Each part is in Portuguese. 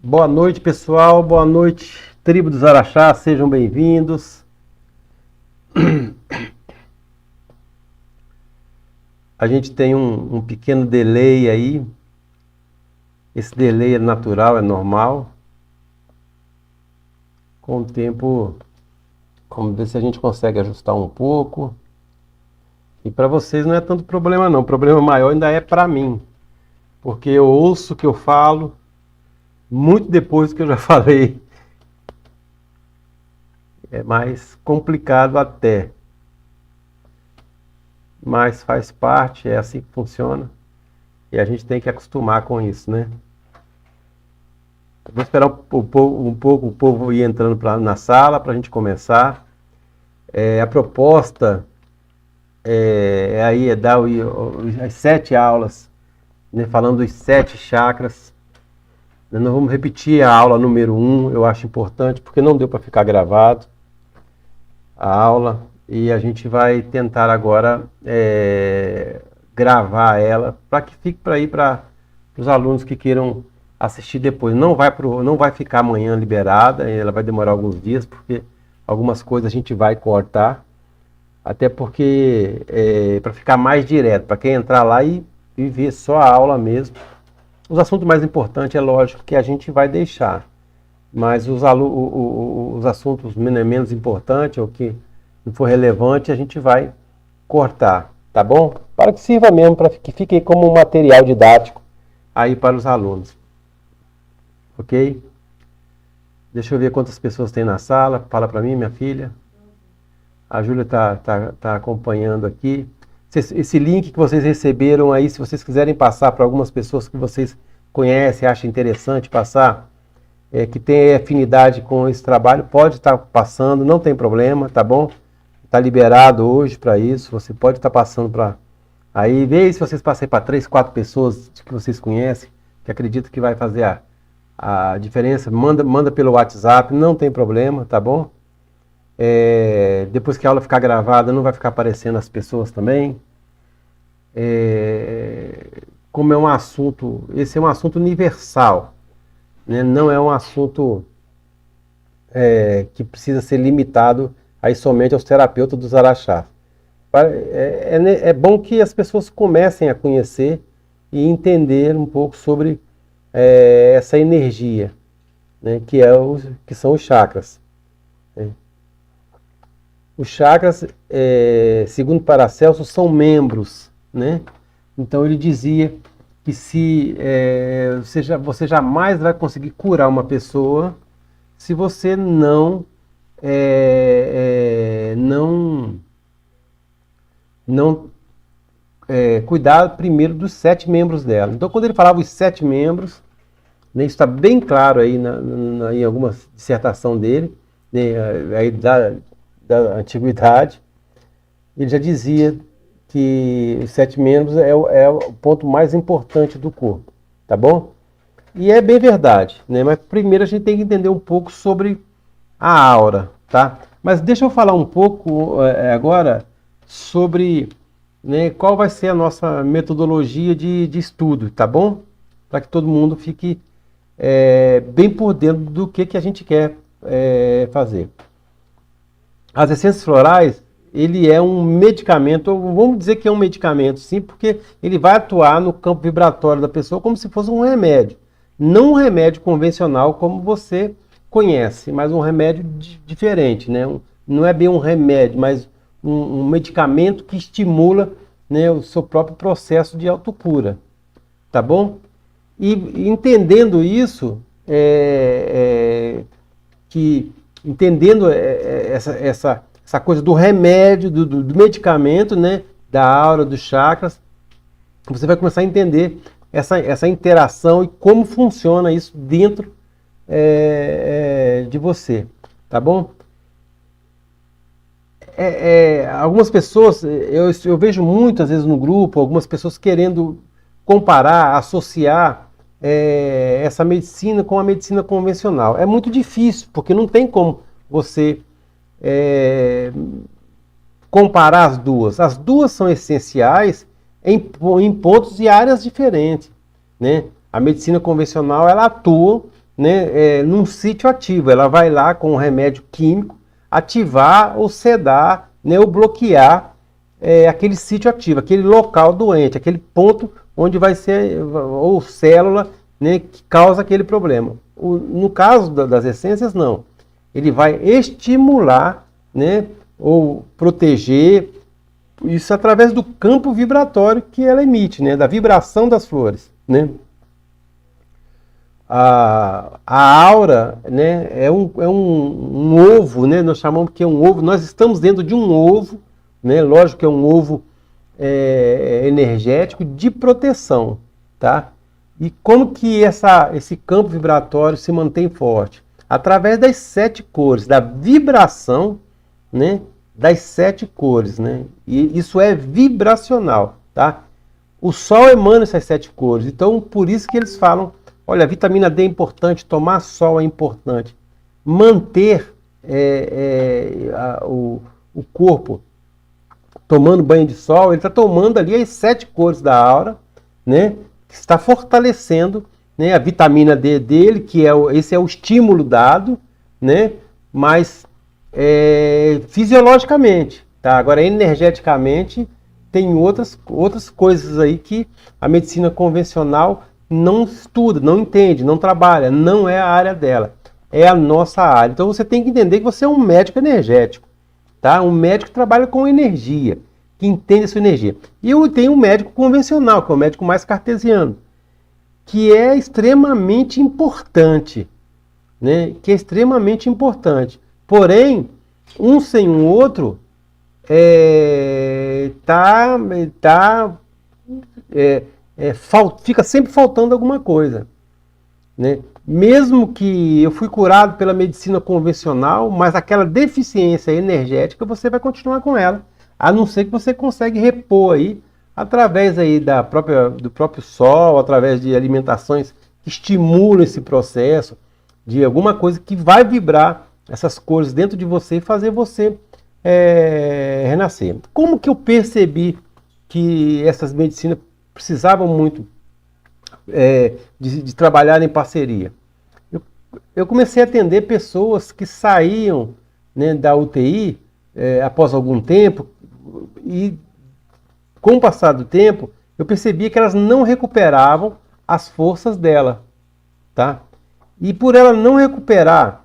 Boa noite, pessoal. Boa noite, tribo dos Araxás. Sejam bem-vindos. A gente tem um pequeno delay aí. Esse delay é natural, é normal. Com o tempo, vamos ver se a gente consegue ajustar um pouco. E para vocês não é tanto problema não. O problema maior ainda é para mim. Porque eu ouço o que eu falo muito depois do que eu já falei. É mais complicado até. Mas faz parte, é assim que funciona. E a gente tem que acostumar com isso, né? Vou esperar um pouco o povo ir entrando na sala para a gente começar. A proposta é dar as 7 aulas, né, falando dos 7 chakras. Nós vamos repetir a aula número 1, eu acho importante, porque não deu para ficar gravado a aula. E a gente vai tentar agora gravar ela, para que fique para ir para os alunos que queiram assistir depois. Não vai ficar amanhã liberada, ela vai demorar alguns dias, porque algumas coisas a gente vai cortar, até porque para ficar mais direto, para quem entrar lá e ver só a aula mesmo. Os assuntos mais importantes, é lógico que a gente vai deixar, mas os assuntos menos importantes, ou que não for relevante, a gente vai cortar, tá bom? Para que sirva mesmo, para que fique como um material didático aí para os alunos. Ok? Deixa eu ver quantas pessoas tem na sala. Fala para mim, minha filha. A Júlia tá acompanhando aqui. Esse link que vocês receberam aí, se vocês quiserem passar para algumas pessoas que vocês conhecem, acham interessante passar, que tem afinidade com esse trabalho, pode estar passando, não tem problema, tá bom? Está liberado hoje para isso, você pode estar passando para... Aí, vê se vocês passem para 3, 4 pessoas que vocês conhecem, que acreditam que vai fazer a diferença, manda pelo WhatsApp, não tem problema, tá bom? Depois que a aula ficar gravada, não vai ficar aparecendo as pessoas também. Como é um assunto, esse é um assunto universal, né? Não é um assunto que precisa ser limitado aí somente aos terapeutas dos Araxás. É bom que as pessoas comecem a conhecer e entender um pouco sobre essa energia, né, que são os chakras. Os chakras, segundo Paracelso, são membros, né? Então ele dizia que você jamais vai conseguir curar uma pessoa se você não cuidar primeiro dos 7 membros dela. Então, quando ele falava os 7 membros, né, isso está bem claro aí em alguma dissertação dele, né, aí da antiguidade, ele já dizia que os 7 membros é o ponto mais importante do corpo, tá bom? E é bem verdade, né? Mas primeiro a gente tem que entender um pouco sobre a aura, tá? Mas deixa eu falar um pouco agora sobre, né, qual vai ser a nossa metodologia de estudo, tá bom? Para que todo mundo fique bem por dentro do que a gente quer fazer. As essências florais, ele é um medicamento, ou vamos dizer que é um medicamento, sim, porque ele vai atuar no campo vibratório da pessoa como se fosse um remédio. Não um remédio convencional como você conhece, mas um remédio diferente, né? Não é bem um remédio, mas um medicamento que estimula, né, o seu próprio processo de autocura, tá bom? E entendendo isso, entendendo essa coisa do remédio, do medicamento, né, da aura, dos chakras, você vai começar a entender essa interação e como funciona isso dentro de você, tá bom? Algumas pessoas, eu vejo muitas vezes no grupo, algumas pessoas querendo comparar, associar essa medicina com a medicina convencional. É muito difícil, porque não tem como você comparar as duas. As duas são essenciais em pontos e áreas diferentes, né? A medicina convencional, ela atua né, num sítio ativo. Ela vai lá com um remédio químico ativar ou sedar, né, ou bloquear aquele sítio ativo, aquele local doente, aquele ponto onde vai ser, ou célula, né, que causa aquele problema. No caso das essências, não. Ele vai estimular, né, ou proteger, isso através do campo vibratório que ela emite, né, da vibração das flores, né. A aura, né, é um ovo, né, nós chamamos que é um ovo, nós estamos dentro de um ovo, né, lógico que é um ovo energético de proteção, tá? E como que esse campo vibratório se mantém forte? Através das 7 cores, da vibração, né, das 7 cores, né? E isso é vibracional, tá? O Sol emana essas 7 cores, então por isso que eles falam, olha, a vitamina D é importante, tomar sol é importante, manter o corpo tomando banho de sol, ele está tomando ali as 7 cores da aura, né? Que está fortalecendo, né, a vitamina D dele, que esse é o estímulo dado, né? Mas fisiologicamente, tá? Agora energeticamente tem outras coisas aí que a medicina convencional não estuda, não entende, não trabalha, não é a área dela, é a nossa área. Então você tem que entender que você é um médico energético, tá? Um médico que trabalha com energia, que entende a sua energia. E eu tenho um médico convencional, que é o médico mais cartesiano, que é extremamente importante, né? Que é extremamente importante. Porém, um sem o outro fica sempre faltando alguma coisa, né? Mesmo que eu fui curado pela medicina convencional, mas aquela deficiência energética você vai continuar com ela, a não ser que você consiga repor aí através aí do próprio sol, através de alimentações que estimulam esse processo, de alguma coisa que vai vibrar essas cores dentro de você e fazer você renascer. Como que eu percebi que essas medicinas precisavam muito de trabalhar em parceria? Eu comecei a atender pessoas que saíam, né, da UTI após algum tempo, e com o passar do tempo eu percebi que elas não recuperavam as forças dela, tá? E por ela não recuperar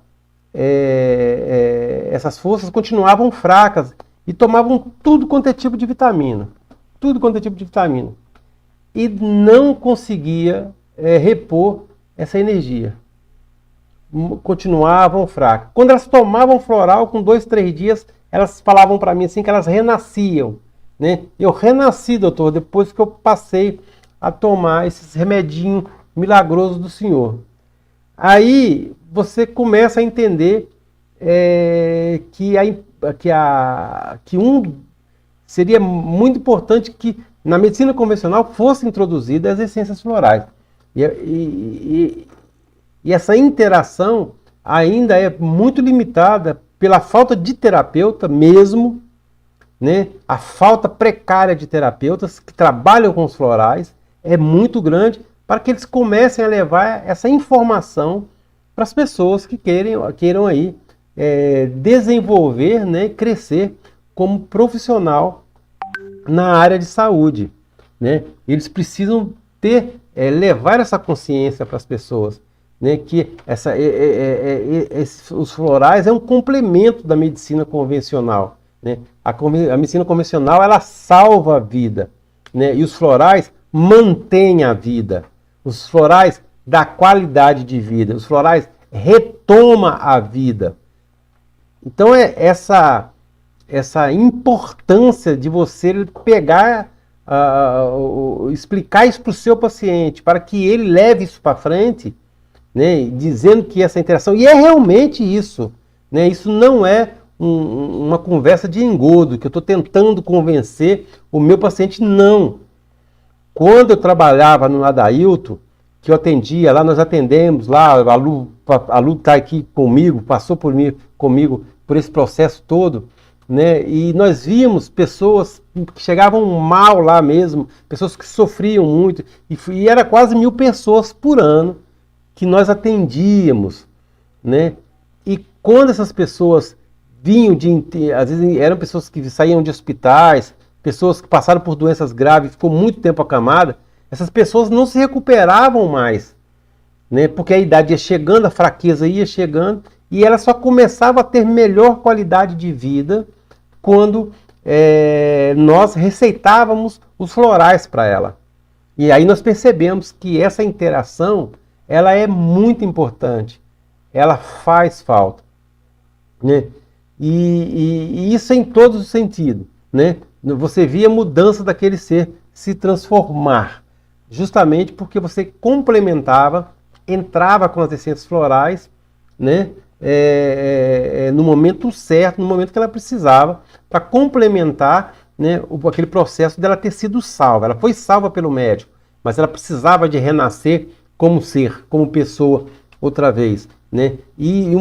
essas forças, continuavam fracas e tomavam tudo quanto é tipo de vitamina, e não conseguia repor essa energia. Continuavam fracas. Quando elas tomavam floral, com 2, 3 dias, elas falavam para mim assim que elas renasciam, né? Eu renasci, doutor, depois que eu passei a tomar esses remedinhos milagrosos do Senhor. Aí você começa a entender que seria muito importante que na medicina convencional fossem introduzidas as essências florais. E essa interação ainda é muito limitada pela falta de terapeuta mesmo, né? A falta precária de terapeutas que trabalham com os florais é muito grande para que eles comecem a levar essa informação para as pessoas que queiram aí desenvolver, né, crescer como profissional na área de saúde, né? Eles precisam levar essa consciência para as pessoas, né, que os florais é um complemento da medicina convencional, né? A medicina convencional ela salva a vida, né? E os florais mantêm a vida. Os florais dão qualidade de vida. Os florais retomam a vida. Então essa importância de você pegar, explicar isso para o seu paciente, para que ele leve isso para frente, né, dizendo que essa interação, e é realmente isso, né, isso não é uma conversa de engodo, que eu estou tentando convencer o meu paciente, não. Quando eu trabalhava no Adailto, que eu atendia lá, nós atendemos lá, a Lu está aqui comigo, passou comigo por esse processo todo, né? E nós víamos pessoas que chegavam mal lá mesmo, pessoas que sofriam muito, e era quase 1000 pessoas por ano que nós atendíamos, né? E quando essas pessoas vinham às vezes eram pessoas que saíam de hospitais, pessoas que passaram por doenças graves, ficou muito tempo acamada, essas pessoas não se recuperavam mais, né? Porque a idade ia chegando, a fraqueza ia chegando, e ela só começava a ter melhor qualidade de vida quando nós receitávamos os florais para ela. E aí nós percebemos que essa interação, ela é muito importante, ela faz falta, né? E isso em todos os sentidos, né? Você via a mudança daquele ser se transformar, justamente porque você complementava, entrava com as essências florais, né? No momento certo, no momento que ela precisava, para complementar, né, aquele processo dela ter sido salva. Ela foi salva pelo médico, mas ela precisava de renascer como ser, como pessoa, outra vez, né? E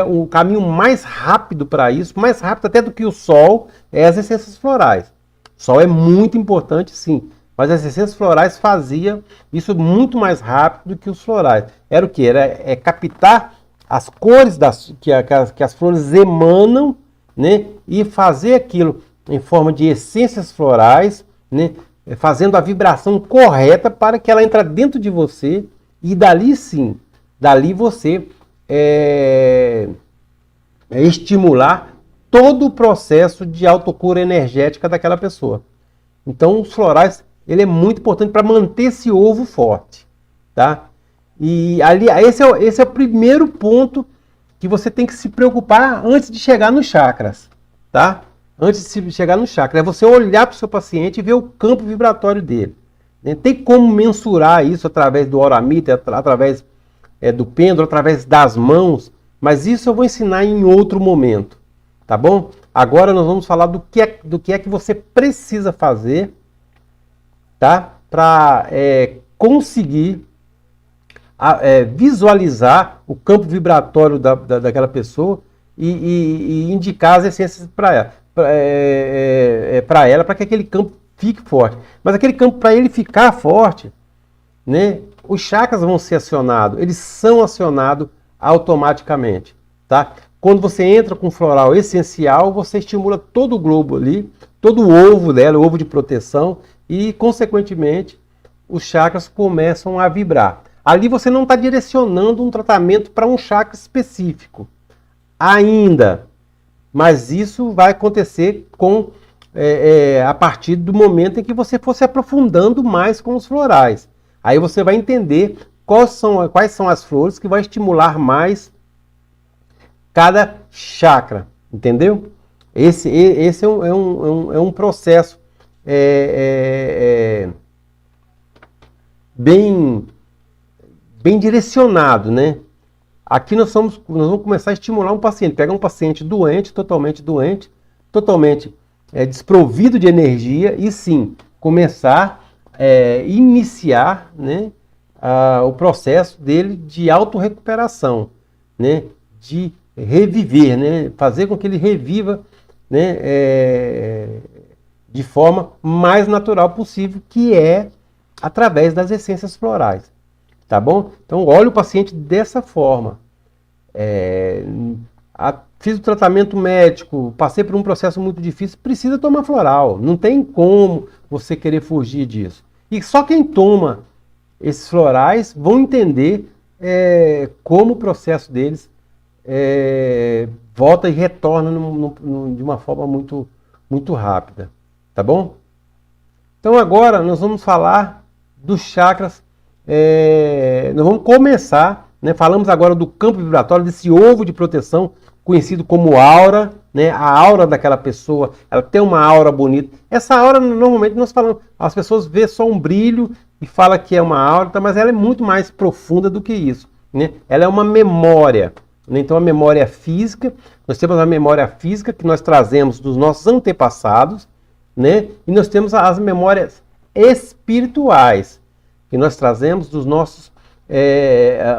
o caminho mais rápido para isso, mais rápido até do que o sol, é as essências florais. O sol é muito importante, sim, mas as essências florais faziam isso muito mais rápido do que os florais. Era o que? Era captar as cores que as flores emanam, né? E fazer aquilo em forma de essências florais, né? Fazendo a vibração correta para que ela entre dentro de você, e dali sim, dali você estimular todo o processo de autocura energética daquela pessoa. Então os florais, ele é muito importante para manter esse ovo forte, tá? E ali, esse é o primeiro ponto que você tem que se preocupar antes de chegar nos chakras, tá? Antes de chegar no chakra, é você olhar para o seu paciente e ver o campo vibratório dele. Tem como mensurar isso através do auramita, através do pêndulo, através das mãos, mas isso eu vou ensinar em outro momento, tá bom? Agora nós vamos falar do que é que você precisa fazer, tá? Para conseguir visualizar o campo vibratório daquela pessoa e indicar as essências para ela, para que aquele campo fique forte. Mas aquele campo, para ele ficar forte, né, os chakras vão ser acionados, eles são acionados automaticamente, tá? Quando você entra com floral essencial, você estimula todo o globo ali, todo o ovo dela, o ovo de proteção, e, consequentemente, os chakras começam a vibrar. Ali você não está direcionando um tratamento para um chakra específico ainda, mas isso vai acontecer a partir do momento em que você for se aprofundando mais com os florais. Aí você vai entender quais são as flores que vai estimular mais cada chakra, entendeu? Esse é um processo bem direcionado, né? Aqui nós vamos começar a estimular um paciente, pegar um paciente doente, totalmente desprovido de energia, e sim, começar iniciar, né, o processo dele de autorrecuperação, né, de reviver, né, fazer com que ele reviva, né, de forma mais natural possível, que é através das essências florais. Tá bom? Então, olha o paciente dessa forma. Fiz o tratamento médico, passei por um processo muito difícil, precisa tomar floral. Não tem como você querer fugir disso. E só quem toma esses florais vão entender como o processo deles volta e retorna de uma forma muito rápida. Tá bom? Então, agora nós vamos falar dos chakras. Nós vamos começar, né? Falamos agora do campo vibratório, desse ovo de proteção, conhecido como aura, né? A aura daquela pessoa, ela tem uma aura bonita. Essa aura, normalmente, nós falamos, as pessoas vê só um brilho e falam que é uma aura, mas ela é muito mais profunda do que isso, né? Ela é uma memória, né? Então, a memória física, nós temos a memória física que nós trazemos dos nossos antepassados, né? E nós temos as memórias espirituais, que nós trazemos dos nossos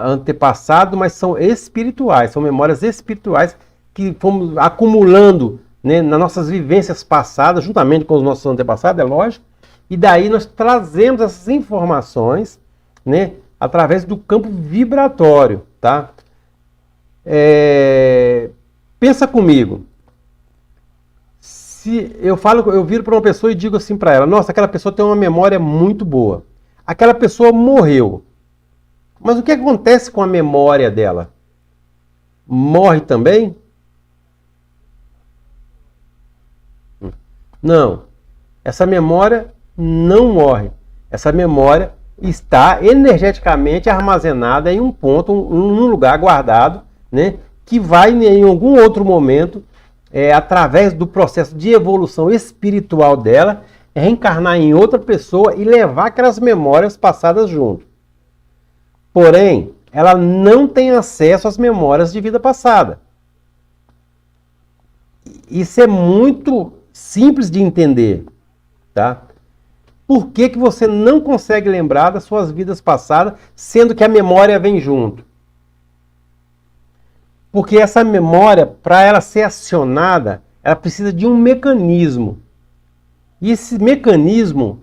antepassados, mas são espirituais, são memórias espirituais que fomos acumulando, né, nas nossas vivências passadas, juntamente com os nossos antepassados, é lógico, e daí nós trazemos essas informações, né, através do campo vibratório, tá? Pensa comigo. Se eu viro para uma pessoa e digo assim para ela, nossa, aquela pessoa tem uma memória muito boa. Aquela pessoa morreu. Mas o que acontece com a memória dela? Morre também? Não. Essa memória não morre. Essa memória está energeticamente armazenada em um ponto, num lugar guardado, né, que vai em algum outro momento, através do processo de evolução espiritual dela, reencarnar em outra pessoa e levar aquelas memórias passadas junto. Porém, ela não tem acesso às memórias de vida passada. Isso é muito simples de entender, tá? Por que que você não consegue lembrar das suas vidas passadas, sendo que a memória vem junto? Porque essa memória, para ela ser acionada, ela precisa de um mecanismo. E esse mecanismo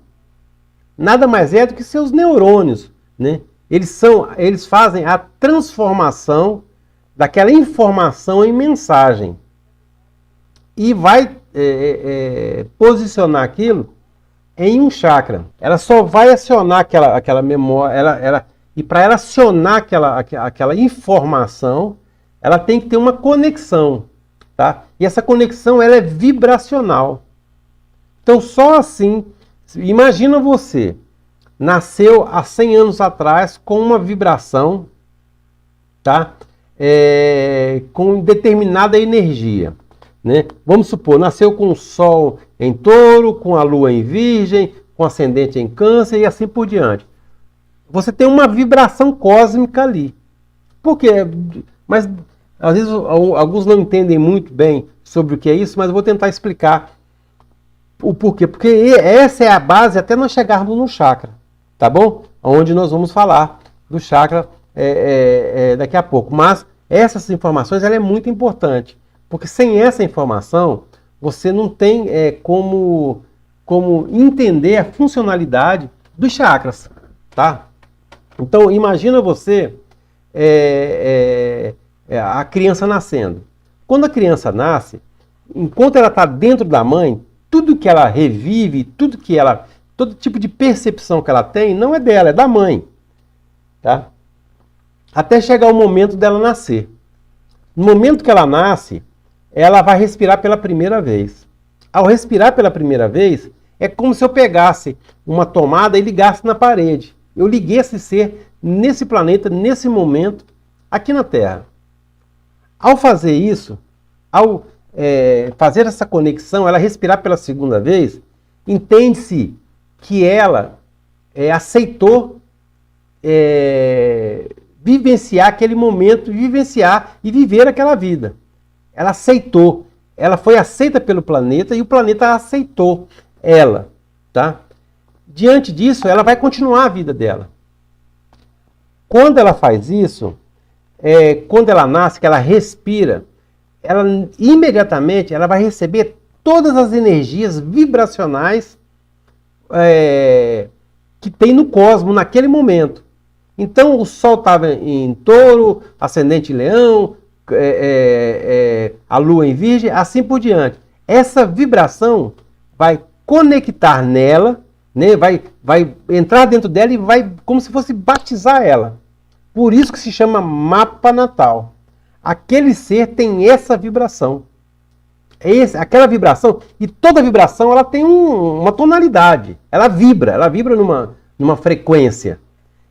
nada mais é do que seus neurônios, né? Eles fazem a transformação daquela informação em mensagem. E vai posicionar aquilo em um chakra. Ela só vai acionar aquela memória, e para ela acionar aquela informação, ela tem que ter uma conexão, tá? E essa conexão ela é vibracional. Então só assim, imagina você, nasceu há 100 anos atrás com uma vibração, tá? Com determinada energia, né? Vamos supor, nasceu com o Sol em Touro, com a Lua em Virgem, com ascendente em Câncer e assim por diante. Você tem uma vibração cósmica ali. Por quê? Mas às vezes alguns não entendem muito bem sobre o que é isso, mas eu vou tentar explicar o porquê. Porque essa é a base até nós chegarmos no chakra, tá bom? Onde nós vamos falar do chakra daqui a pouco. Mas essas informações ela é muito importante, porque sem essa informação você não tem como entender a funcionalidade dos chakras, tá? Então imagina você a criança nascendo. Quando a criança nasce, enquanto ela está dentro da mãe, tudo que ela revive, todo tipo de percepção que ela tem, não é dela, é da mãe, tá? Até chegar o momento dela nascer. No momento que ela nasce, ela vai respirar pela primeira vez. Ao respirar pela primeira vez, é como se eu pegasse uma tomada e ligasse na parede. Eu liguei esse ser nesse planeta, nesse momento, aqui na Terra. Ao fazer isso, ao fazer essa conexão, ela respirar pela segunda vez, entende-se que ela aceitou vivenciar aquele momento, vivenciar e viver aquela vida. Ela aceitou, ela foi aceita pelo planeta e o planeta aceitou ela, tá? Diante disso, ela vai continuar a vida dela. Quando ela faz isso, quando ela nasce, que ela respira, ela imediatamente ela vai receber todas as energias vibracionais que tem no cosmos naquele momento. Então o Sol estava em Touro, ascendente em Leão, a Lua em Virgem, assim por diante. Essa vibração vai conectar nela, né, vai entrar dentro dela e vai como se fosse batizar ela. Por isso que se chama mapa natal. Aquele ser tem essa vibração. Aquela vibração, e toda vibração ela tem uma tonalidade. Ela vibra numa frequência.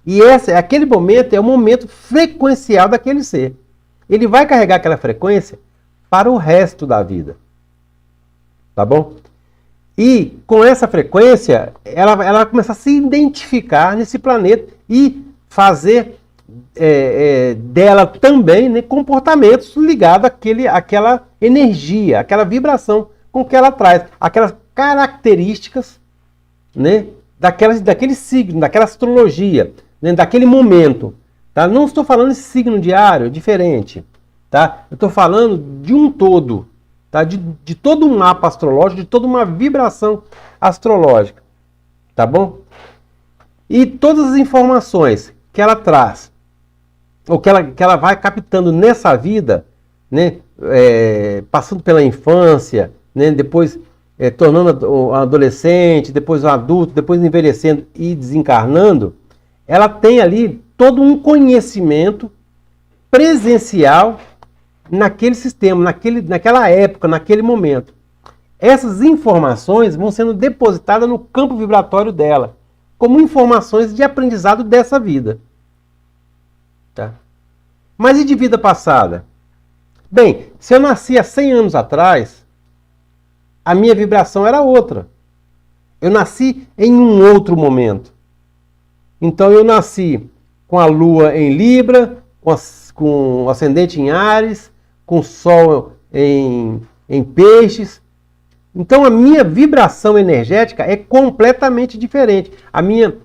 E aquele momento é o momento frequencial daquele ser. Ele vai carregar aquela frequência para o resto da vida. Tá bom? E com essa frequência, ela vai começar a se identificar nesse planeta e fazer dela também, né, comportamentos ligados àquela energia, àquela vibração com que ela traz, aquelas características, né, daquele signo, daquela astrologia, né, daquele momento. Tá? Não estou falando de signo diário, diferente. Tá? Eu estou falando de um todo, tá? de todo um mapa astrológico, de toda uma vibração astrológica. Tá bom? E todas as informações que ela traz, ou que ela vai captando nessa vida, né, passando pela infância, né, depois tornando adolescente, depois um adulto, depois envelhecendo e desencarnando, ela tem ali todo um conhecimento presencial naquele sistema, naquela época, naquele momento. Essas informações vão sendo depositadas no campo vibratório dela, como informações de aprendizado dessa vida. Tá? Mas e de vida passada? Bem, se eu nasci há 100 anos atrás, a minha vibração era outra. Eu nasci em um outro momento. Então eu nasci com a Lua em Libra, com o ascendente em Áries, com o Sol em Peixes. Então a minha vibração energética é completamente diferente. A minha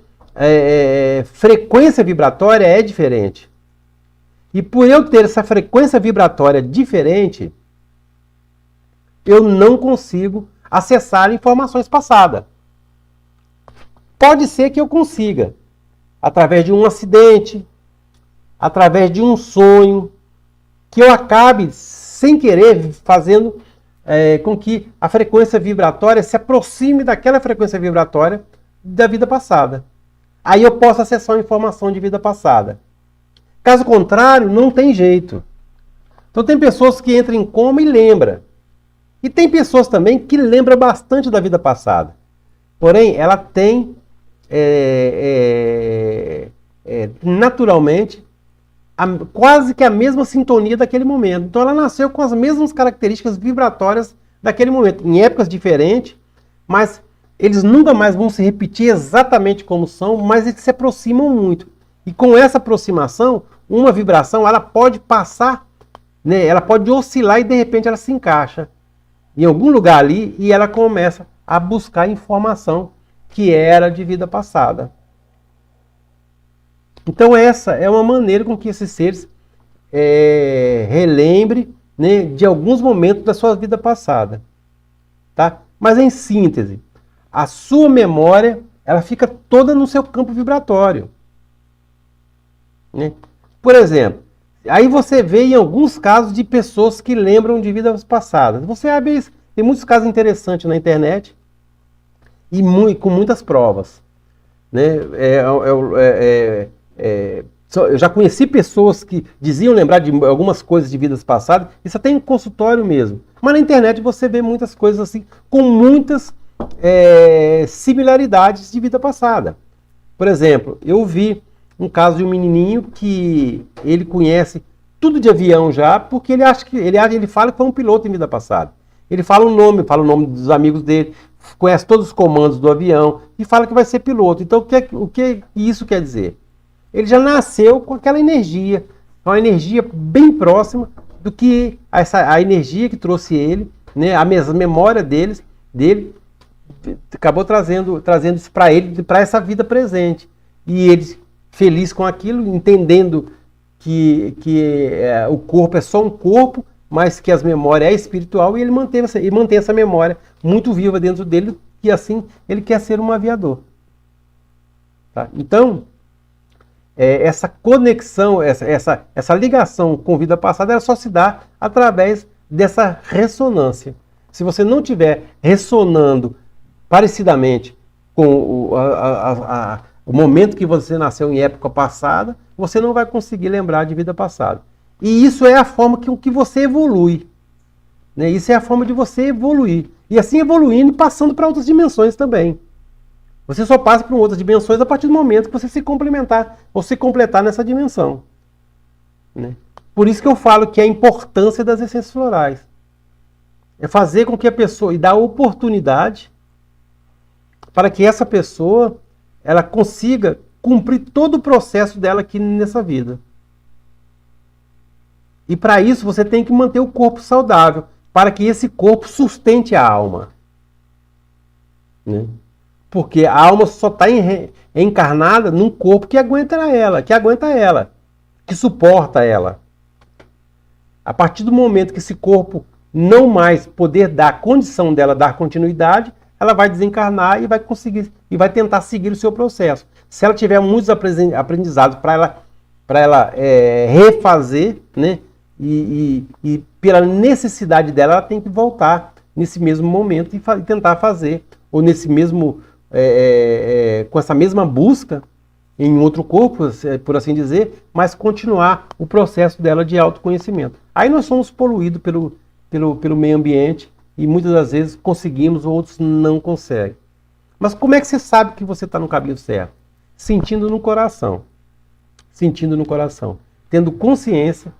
frequência vibratória é diferente. E por eu ter essa frequência vibratória diferente, eu não consigo acessar informações passadas. Pode ser que eu consiga, através de um acidente, através de um sonho, que eu acabe, sem querer, fazendo com que a frequência vibratória se aproxime daquela frequência vibratória da vida passada. Aí eu posso acessar a informação de vida passada. Caso contrário, não tem jeito. Então tem pessoas que entram em coma e lembram. E tem pessoas também que lembram bastante da vida passada. Porém, ela tem naturalmente quase que a mesma sintonia daquele momento. Então ela nasceu com as mesmas características vibratórias daquele momento, em épocas diferentes, mas eles nunca mais vão se repetir exatamente como são, mas eles se aproximam muito. E com essa aproximação, uma vibração ela pode passar, né, ela pode oscilar e de repente ela se encaixa em algum lugar ali e ela começa a buscar informação que era de vida passada. Então essa é uma maneira com que esses seres relembrem, né, de alguns momentos da sua vida passada. Tá? Mas em síntese, a sua memória ela fica toda no seu campo vibratório. Né? Por exemplo, aí você vê em alguns casos de pessoas que lembram de vidas passadas. Você abre, tem muitos casos interessantes na internet e com muitas provas. Né? Eu já conheci pessoas que diziam lembrar de algumas coisas de vidas passadas, isso até em consultório mesmo. Mas na internet você vê muitas coisas assim, com muitas similaridades de vida passada. Por exemplo, eu vi um caso de um menininho que ele conhece tudo de avião já, porque ele fala que foi um piloto em vida passada. Ele fala o nome dos amigos dele, conhece todos os comandos do avião e fala que vai ser piloto. Então o que isso quer dizer? Ele já nasceu com aquela energia, uma energia bem próxima do que a energia que trouxe ele, né, a memória dele acabou trazendo isso para ele, para essa vida presente. E ele, feliz com aquilo, entendendo que o corpo é só um corpo, mas que as memórias é espiritual, e ele mantém essa memória muito viva dentro dele, e assim ele quer ser um aviador. Tá? Então, essa conexão, essa ligação com vida passada, ela só se dá através dessa ressonância. Se você não estiver ressonando parecidamente com o momento que você nasceu em época passada, você não vai conseguir lembrar de vida passada. E isso é a forma que você evolui. Né? Isso é a forma de você evoluir. E assim evoluindo e passando para outras dimensões também. Você só passa para outras dimensões a partir do momento que você se complementar ou se completar nessa dimensão. Né? Por isso que eu falo que é a importância das essências florais. É fazer com que a pessoa, e dar oportunidade para que essa pessoa ela consiga cumprir todo o processo dela aqui nessa vida. E para isso você tem que manter o corpo saudável, para que esse corpo sustente a alma. Né? Porque a alma só está encarnada num corpo que aguenta ela, que suporta ela. A partir do momento que esse corpo não mais poder dar a condição dela dar continuidade, ela vai desencarnar e vai conseguir e vai tentar seguir o seu processo. Se ela tiver muitos aprendizados para ela refazer, né? E pela necessidade dela, ela tem que voltar nesse mesmo momento e tentar fazer, ou nesse mesmo, com essa mesma busca em outro corpo, por assim dizer, mas continuar o processo dela de autoconhecimento. Aí nós somos poluídos pelo meio ambiente e muitas das vezes conseguimos, outros não conseguem. Mas como é que você sabe que você está no caminho certo? Sentindo no coração. Sentindo no coração. Tendo consciência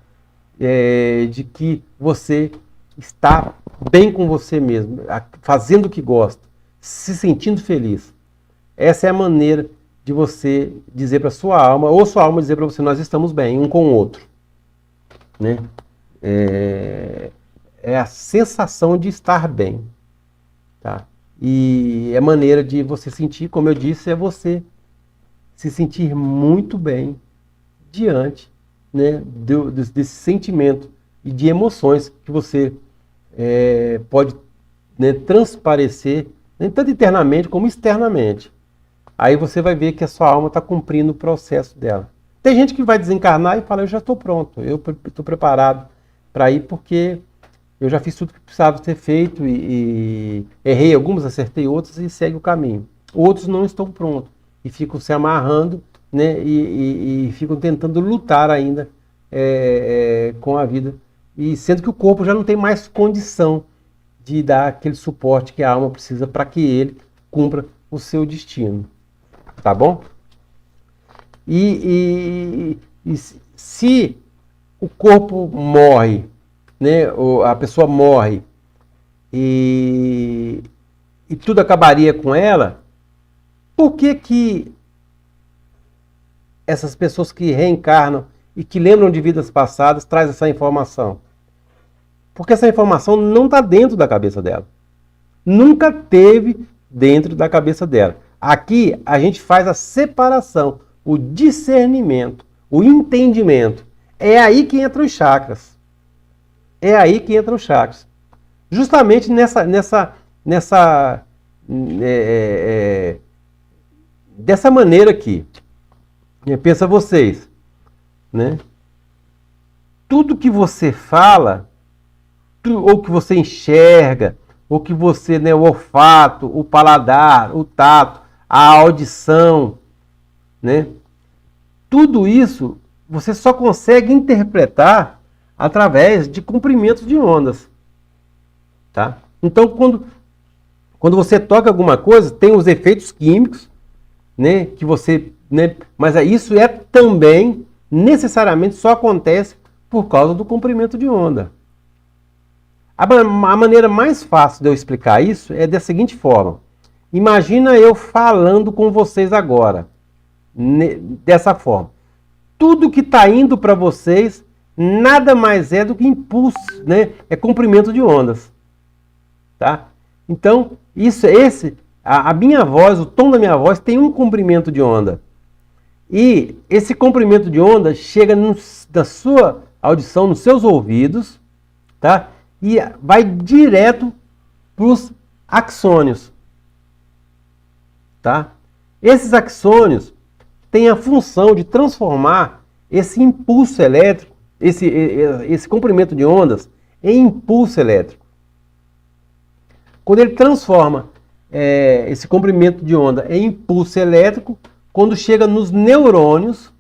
de que você está bem com você mesmo, fazendo o que gosta, se sentindo feliz. Essa é a maneira de você dizer para sua alma, ou sua alma dizer para você, nós estamos bem, um com o outro. Né? É a sensação de estar bem. Tá? E a maneira de você sentir, como eu disse, é você se sentir muito bem diante, né, desse sentimento e de emoções que você pode, né, transparecer, né, tanto internamente como externamente. Aí você vai ver que a sua alma está cumprindo o processo dela. Tem gente que vai desencarnar e fala, eu já estou pronto, eu estou preparado para ir porque eu já fiz tudo que precisava ter feito e errei algumas, acertei outras e segue o caminho. Outros não estão prontos e ficam se amarrando, né, e ficam tentando lutar ainda com a vida, e sendo que o corpo já não tem mais condição de dar aquele suporte que a alma precisa para que ele cumpra o seu destino. Tá bom? E se o corpo morre, né, a pessoa morre e tudo acabaria com ela, por que essas pessoas que reencarnam e que lembram de vidas passadas trazem essa informação? Porque essa informação não está dentro da cabeça dela. Nunca teve dentro da cabeça dela. Aqui a gente faz a separação, o discernimento, o entendimento. É aí que entram os chakras. É aí que entram os chakras. Justamente dessa maneira aqui. Pensa vocês, né? Tudo que você fala, ou que você enxerga, ou que você, né, o olfato, o paladar, o tato, a audição, né? Tudo isso você só consegue interpretar através de comprimentos de ondas, tá? Então, quando você toca alguma coisa, tem os efeitos químicos, né, que você, né, mas isso também necessariamente só acontece por causa do comprimento de onda. A maneira mais fácil de eu explicar isso é da seguinte forma. Imagina eu falando com vocês agora, dessa forma. Tudo que está indo para vocês nada mais é do que impulso, né? É comprimento de ondas. Tá? Então, a minha voz, o tom da minha voz tem um comprimento de onda. E esse comprimento de onda chega na sua audição, nos seus ouvidos, tá? E vai direto para os axônios. Tá? Esses axônios têm a função de transformar esse impulso elétrico, esse comprimento de ondas, em impulso elétrico. Quando ele transforma esse comprimento de onda em impulso elétrico, quando chega nos neurônios,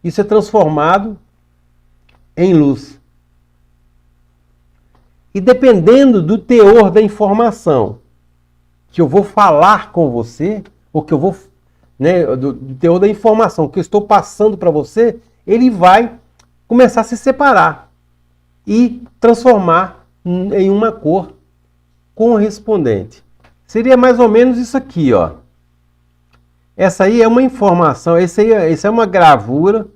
isso é transformado em luz. E dependendo do teor da informação que eu vou falar com você, ou que eu vou, né, do teor da informação que eu estou passando para você, ele vai começar a se separar e transformar em uma cor correspondente. Seria mais ou menos isso aqui, ó. Essa aí é uma informação, essa é uma gravura,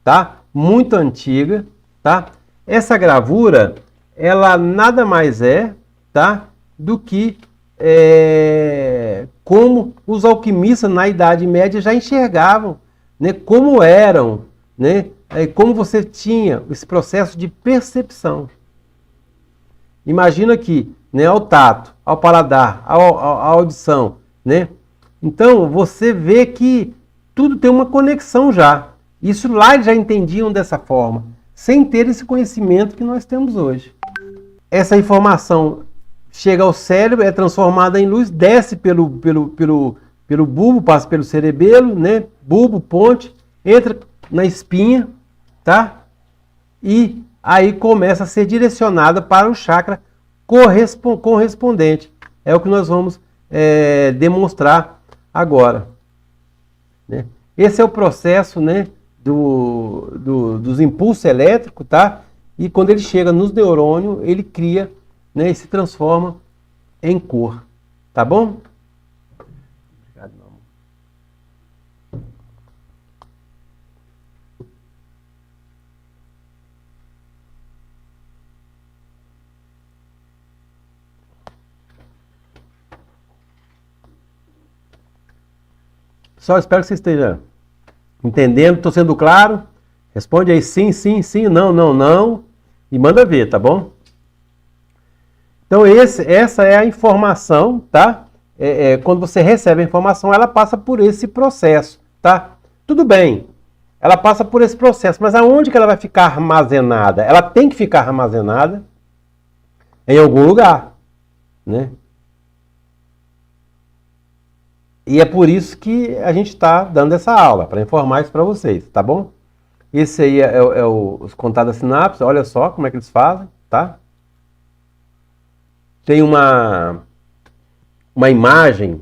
tá? Muito antiga, tá? Essa gravura, ela nada mais tá? Do que como os alquimistas na Idade Média já enxergavam, né? Como eram, né? Como você tinha esse processo de percepção. Imagina aqui, né? Ao tato, ao paladar, à audição, né? Então, você vê que tudo tem uma conexão já. Isso lá eles já entendiam dessa forma, sem ter esse conhecimento que nós temos hoje. Essa informação chega ao cérebro, é transformada em luz, desce pelo bulbo, passa pelo cerebelo, né? Bulbo, ponte, entra na espinha, tá? E aí começa a ser direcionada para o chakra correspondente. É o que nós vamos demonstrar agora, né? Esse é o processo, né, dos impulsos elétricos, tá? E quando ele chega nos neurônios, ele cria, né, e se transforma em cor, tá bom? Obrigado, meu amor. Só espero que você esteja entendendo, estou sendo claro. Responde aí sim, sim, sim, não, não, não. E manda ver, tá bom? Então essa é a informação, tá? Quando você recebe a informação, ela passa por esse processo, tá? Tudo bem, ela passa por esse processo, mas aonde que ela vai ficar armazenada? Ela tem que ficar armazenada em algum lugar, né? E é por isso que a gente está dando essa aula, para informar isso para vocês, tá bom? Esse aí é os contatos da sinapse, olha só como é que eles fazem, tá? Tem uma imagem,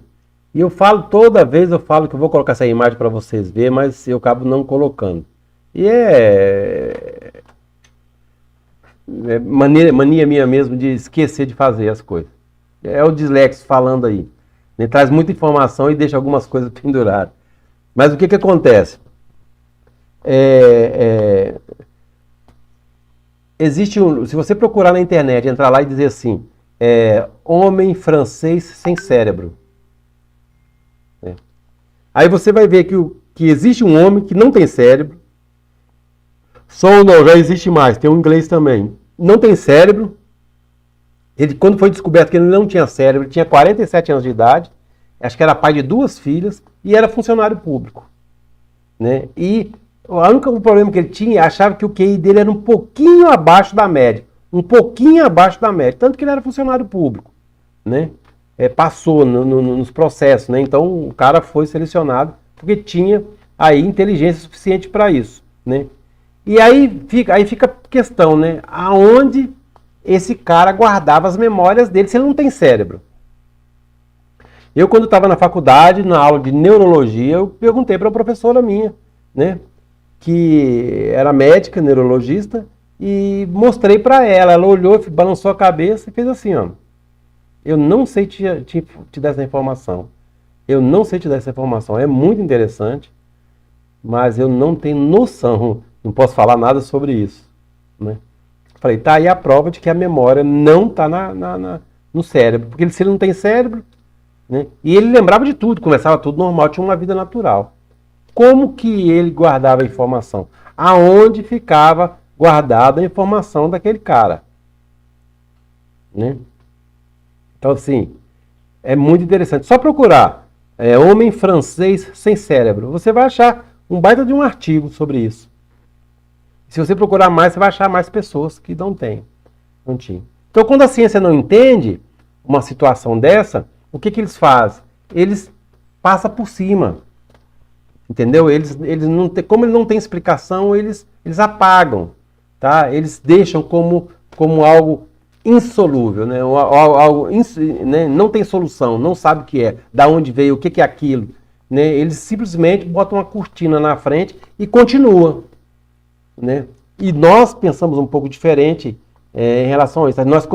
e eu falo toda vez, eu falo que eu vou colocar essa imagem para vocês verem, mas eu acabo não colocando. E mania minha mesmo de esquecer de fazer as coisas. É o dislexo falando aí. Ele traz muita informação e deixa algumas coisas penduradas. Mas o que acontece? Existe se você procurar na internet, entrar lá e dizer assim, homem francês sem cérebro. Aí você vai ver que existe um homem que não tem cérebro. Só não, já existe mais, tem um inglês também. Não tem cérebro. Ele, quando foi descoberto que ele não tinha cérebro, ele tinha 47 anos de idade, acho que era pai de 2 filhas e era funcionário público, né? E o único problema que ele tinha, achava que o QI dele era um pouquinho abaixo da média, tanto que ele era funcionário público, né? Passou nos processos, né? Então o cara foi selecionado porque tinha aí inteligência suficiente para isso, né? E aí fica a questão, né? Aonde esse cara guardava as memórias dele se ele não tem cérebro? Eu, quando estava na faculdade, na aula de neurologia, eu perguntei para uma professora minha, né, que era médica, neurologista, e mostrei para ela. Ela olhou, balançou a cabeça e fez assim, ó: eu não sei te dar essa informação. Eu não sei te dar essa informação. É muito interessante, mas eu não tenho noção, não posso falar nada sobre isso, né? Falei, tá aí a prova de que a memória não está no cérebro. Porque se ele não tem cérebro, né? E ele lembrava de tudo, conversava tudo normal, tinha uma vida natural. Como que ele guardava a informação? Aonde ficava guardada a informação daquele cara, né? Então, assim, é muito interessante. Só procurar homem francês sem cérebro. Você vai achar um baita de um artigo sobre isso. Se você procurar mais, você vai achar mais pessoas que não têm. Não tinham. Então, quando a ciência não entende uma situação dessa, o que eles fazem? Eles passam por cima. Entendeu? Eles não tem, como ele não tem explicação, eles apagam. Tá? Eles deixam como algo insolúvel, né? Algo né? Não tem solução, não sabe o que é, da onde veio, o que é aquilo. Né? Eles simplesmente botam uma cortina na frente e continuam. Né? E nós pensamos um pouco diferente em relação a isso. Nós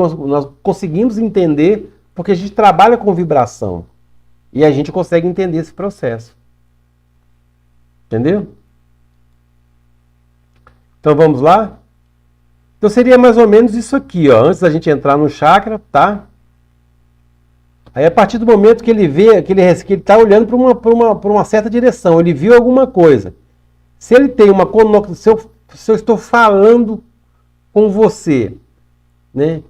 conseguimos entender porque a gente trabalha com vibração e a gente consegue entender esse processo. Entendeu? Então vamos lá? Então seria mais ou menos isso aqui, ó, antes da gente entrar no chakra, tá? Aí a partir do momento que ele vê, que ele está olhando para uma certa direção, ele viu alguma coisa. Se ele tem uma conotação, se eu estou falando com você, né,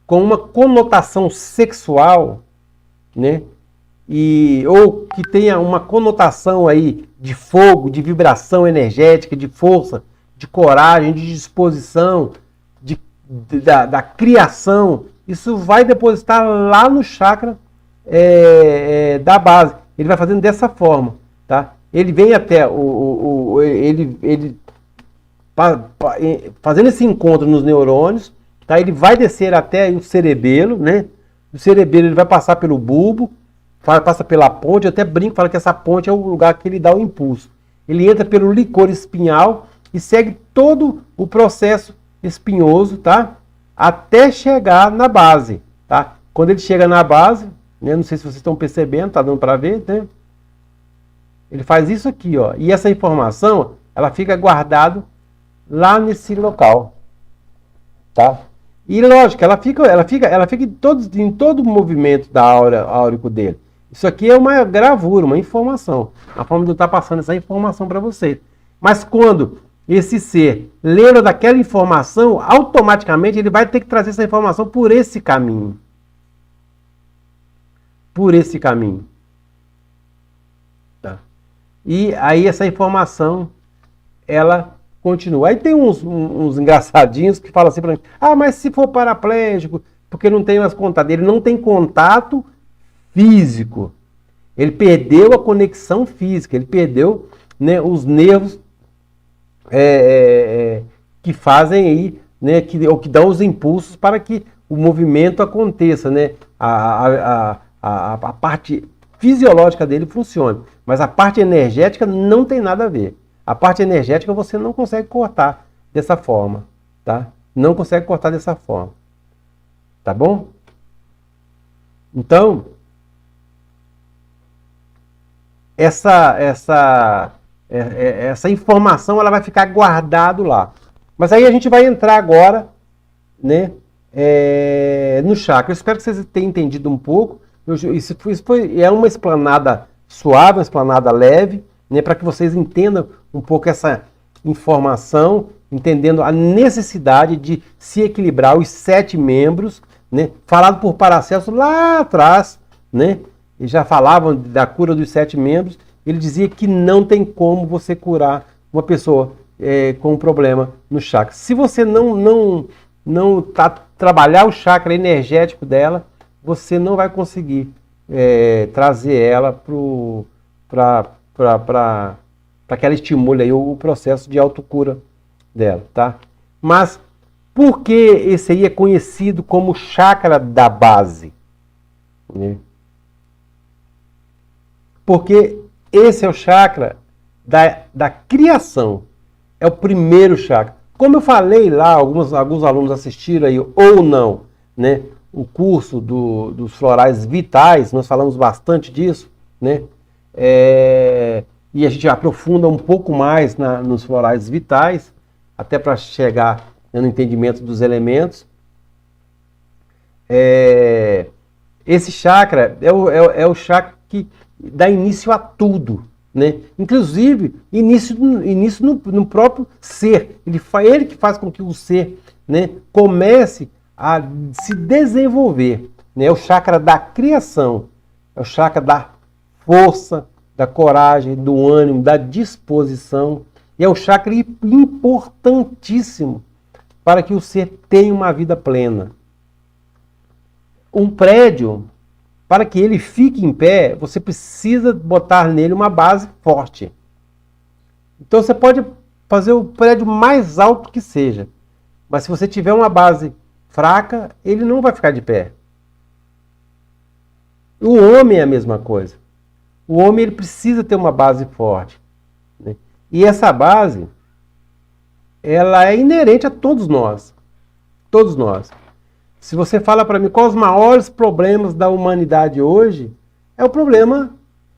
com uma conotação sexual, né, ou que tenha uma conotação aí de fogo, de vibração energética, de força, de coragem, de disposição, da criação, isso vai depositar lá no chakra da base. Ele vai fazendo dessa forma, tá? Ele vem até fazendo esse encontro nos neurônios, tá? Ele vai descer até o cerebelo, né? Do cerebelo ele vai passar pelo bulbo, passa pela ponte, eu até brinco, falo que essa ponte é o lugar que ele dá o impulso. Ele entra pelo licor espinhal e segue todo o processo espinhoso, tá? Até chegar na base, tá? Quando ele chega na base, né? Não sei se vocês estão percebendo, tá dando para ver, né? Ele faz isso aqui, ó. E essa informação, ela fica guardada lá nesse local, tá? E lógico, ela fica em todo o movimento da aura áurico dele. Isso aqui é uma gravura, uma informação. A forma de eu estar passando essa informação para vocês. Mas quando esse ser lembra daquela informação, automaticamente ele vai ter que trazer essa informação por esse caminho. Por esse caminho. Tá? E aí essa informação, ela continua. Aí tem uns engraçadinhos que falam assim para mim, mas se for paraplégico, porque não tem mais contato. Ele não tem contato físico. Ele perdeu a conexão física, ele perdeu, né, os nervos que fazem aí, né, ou que dão os impulsos para que o movimento aconteça, né? A parte fisiológica dele funcione, mas a parte energética não tem nada a ver. A parte energética você não consegue cortar dessa forma, tá? Não consegue cortar dessa forma, tá bom? Então, essa informação ela vai ficar guardada lá. Mas aí a gente vai entrar agora, né, no chakra. Eu espero que vocês tenham entendido um pouco. Isso é uma explanada suave, uma explanada leve, né, para que vocês entendam um pouco essa informação, entendendo a necessidade de se equilibrar os 7 membros, né, falado por Paracelso lá atrás, né, e já falavam da cura dos 7 membros. Ele dizia que não tem como você curar uma pessoa com um problema no chakra. Se você não trabalhar o chakra energético dela, você não vai conseguir trazer ela para que ela estimule aí o processo de autocura dela, tá? Mas por que esse aí é conhecido como chakra da base? Né? Porque esse é o chakra da criação. É o primeiro chakra. Como eu falei lá, alguns alunos assistiram aí, ou não, né, o curso dos florais vitais, nós falamos bastante disso, né? E a gente aprofunda um pouco mais nos florais vitais, até para chegar no entendimento dos elementos. Esse chakra é o chakra que dá início a tudo, né? Inclusive, início no próprio ser. Ele que faz com que o ser, né, comece a se desenvolver. Né? É o chakra da criação, é o chakra da força, da coragem, do ânimo, da disposição. E é o chakra importantíssimo para que o ser tenha uma vida plena. Um prédio, para que ele fique em pé, você precisa botar nele uma base forte. Então você pode fazer o prédio mais alto que seja, mas se você tiver uma base fraca, ele não vai ficar de pé. O homem é a mesma coisa. O homem ele precisa ter uma base forte, né? E essa base, ela é inerente a todos nós. Todos nós. Se você fala para mim quais os maiores problemas da humanidade hoje, é o problema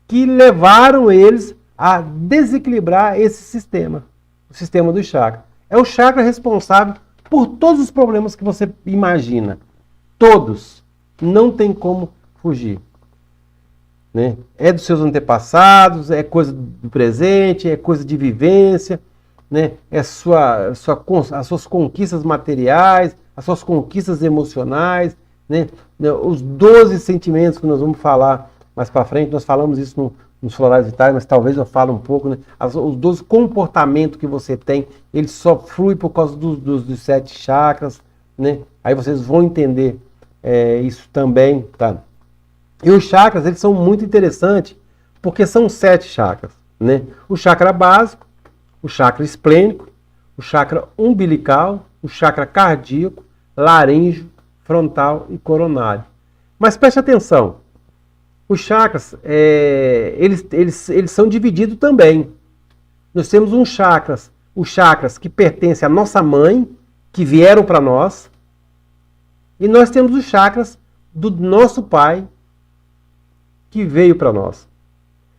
que levaram eles a desequilibrar esse sistema, o sistema do chakra. É o chakra responsável por todos os problemas que você imagina. Todos. Não tem como fugir. Né? É dos seus antepassados, é coisa do presente, é coisa de vivência, né? É as suas conquistas materiais, as suas conquistas emocionais, né? Os 12 sentimentos que nós vamos falar mais para frente, nós falamos isso nos florais vitais, mas talvez eu fale um pouco, né? Os 12 comportamentos que você tem, ele só flui por causa dos 7 chakras, né? Aí vocês vão entender isso também, tá? E os chakras, eles são muito interessantes, porque são 7 chakras, né? O chakra básico, o chakra esplênico, o chakra umbilical, o chakra cardíaco, laríngeo, frontal e coronário. Mas preste atenção, os chakras, eles são divididos também. Nós temos os chakras que pertencem à nossa mãe, que vieram para nós, e nós temos os chakras do nosso pai, que veio para nós.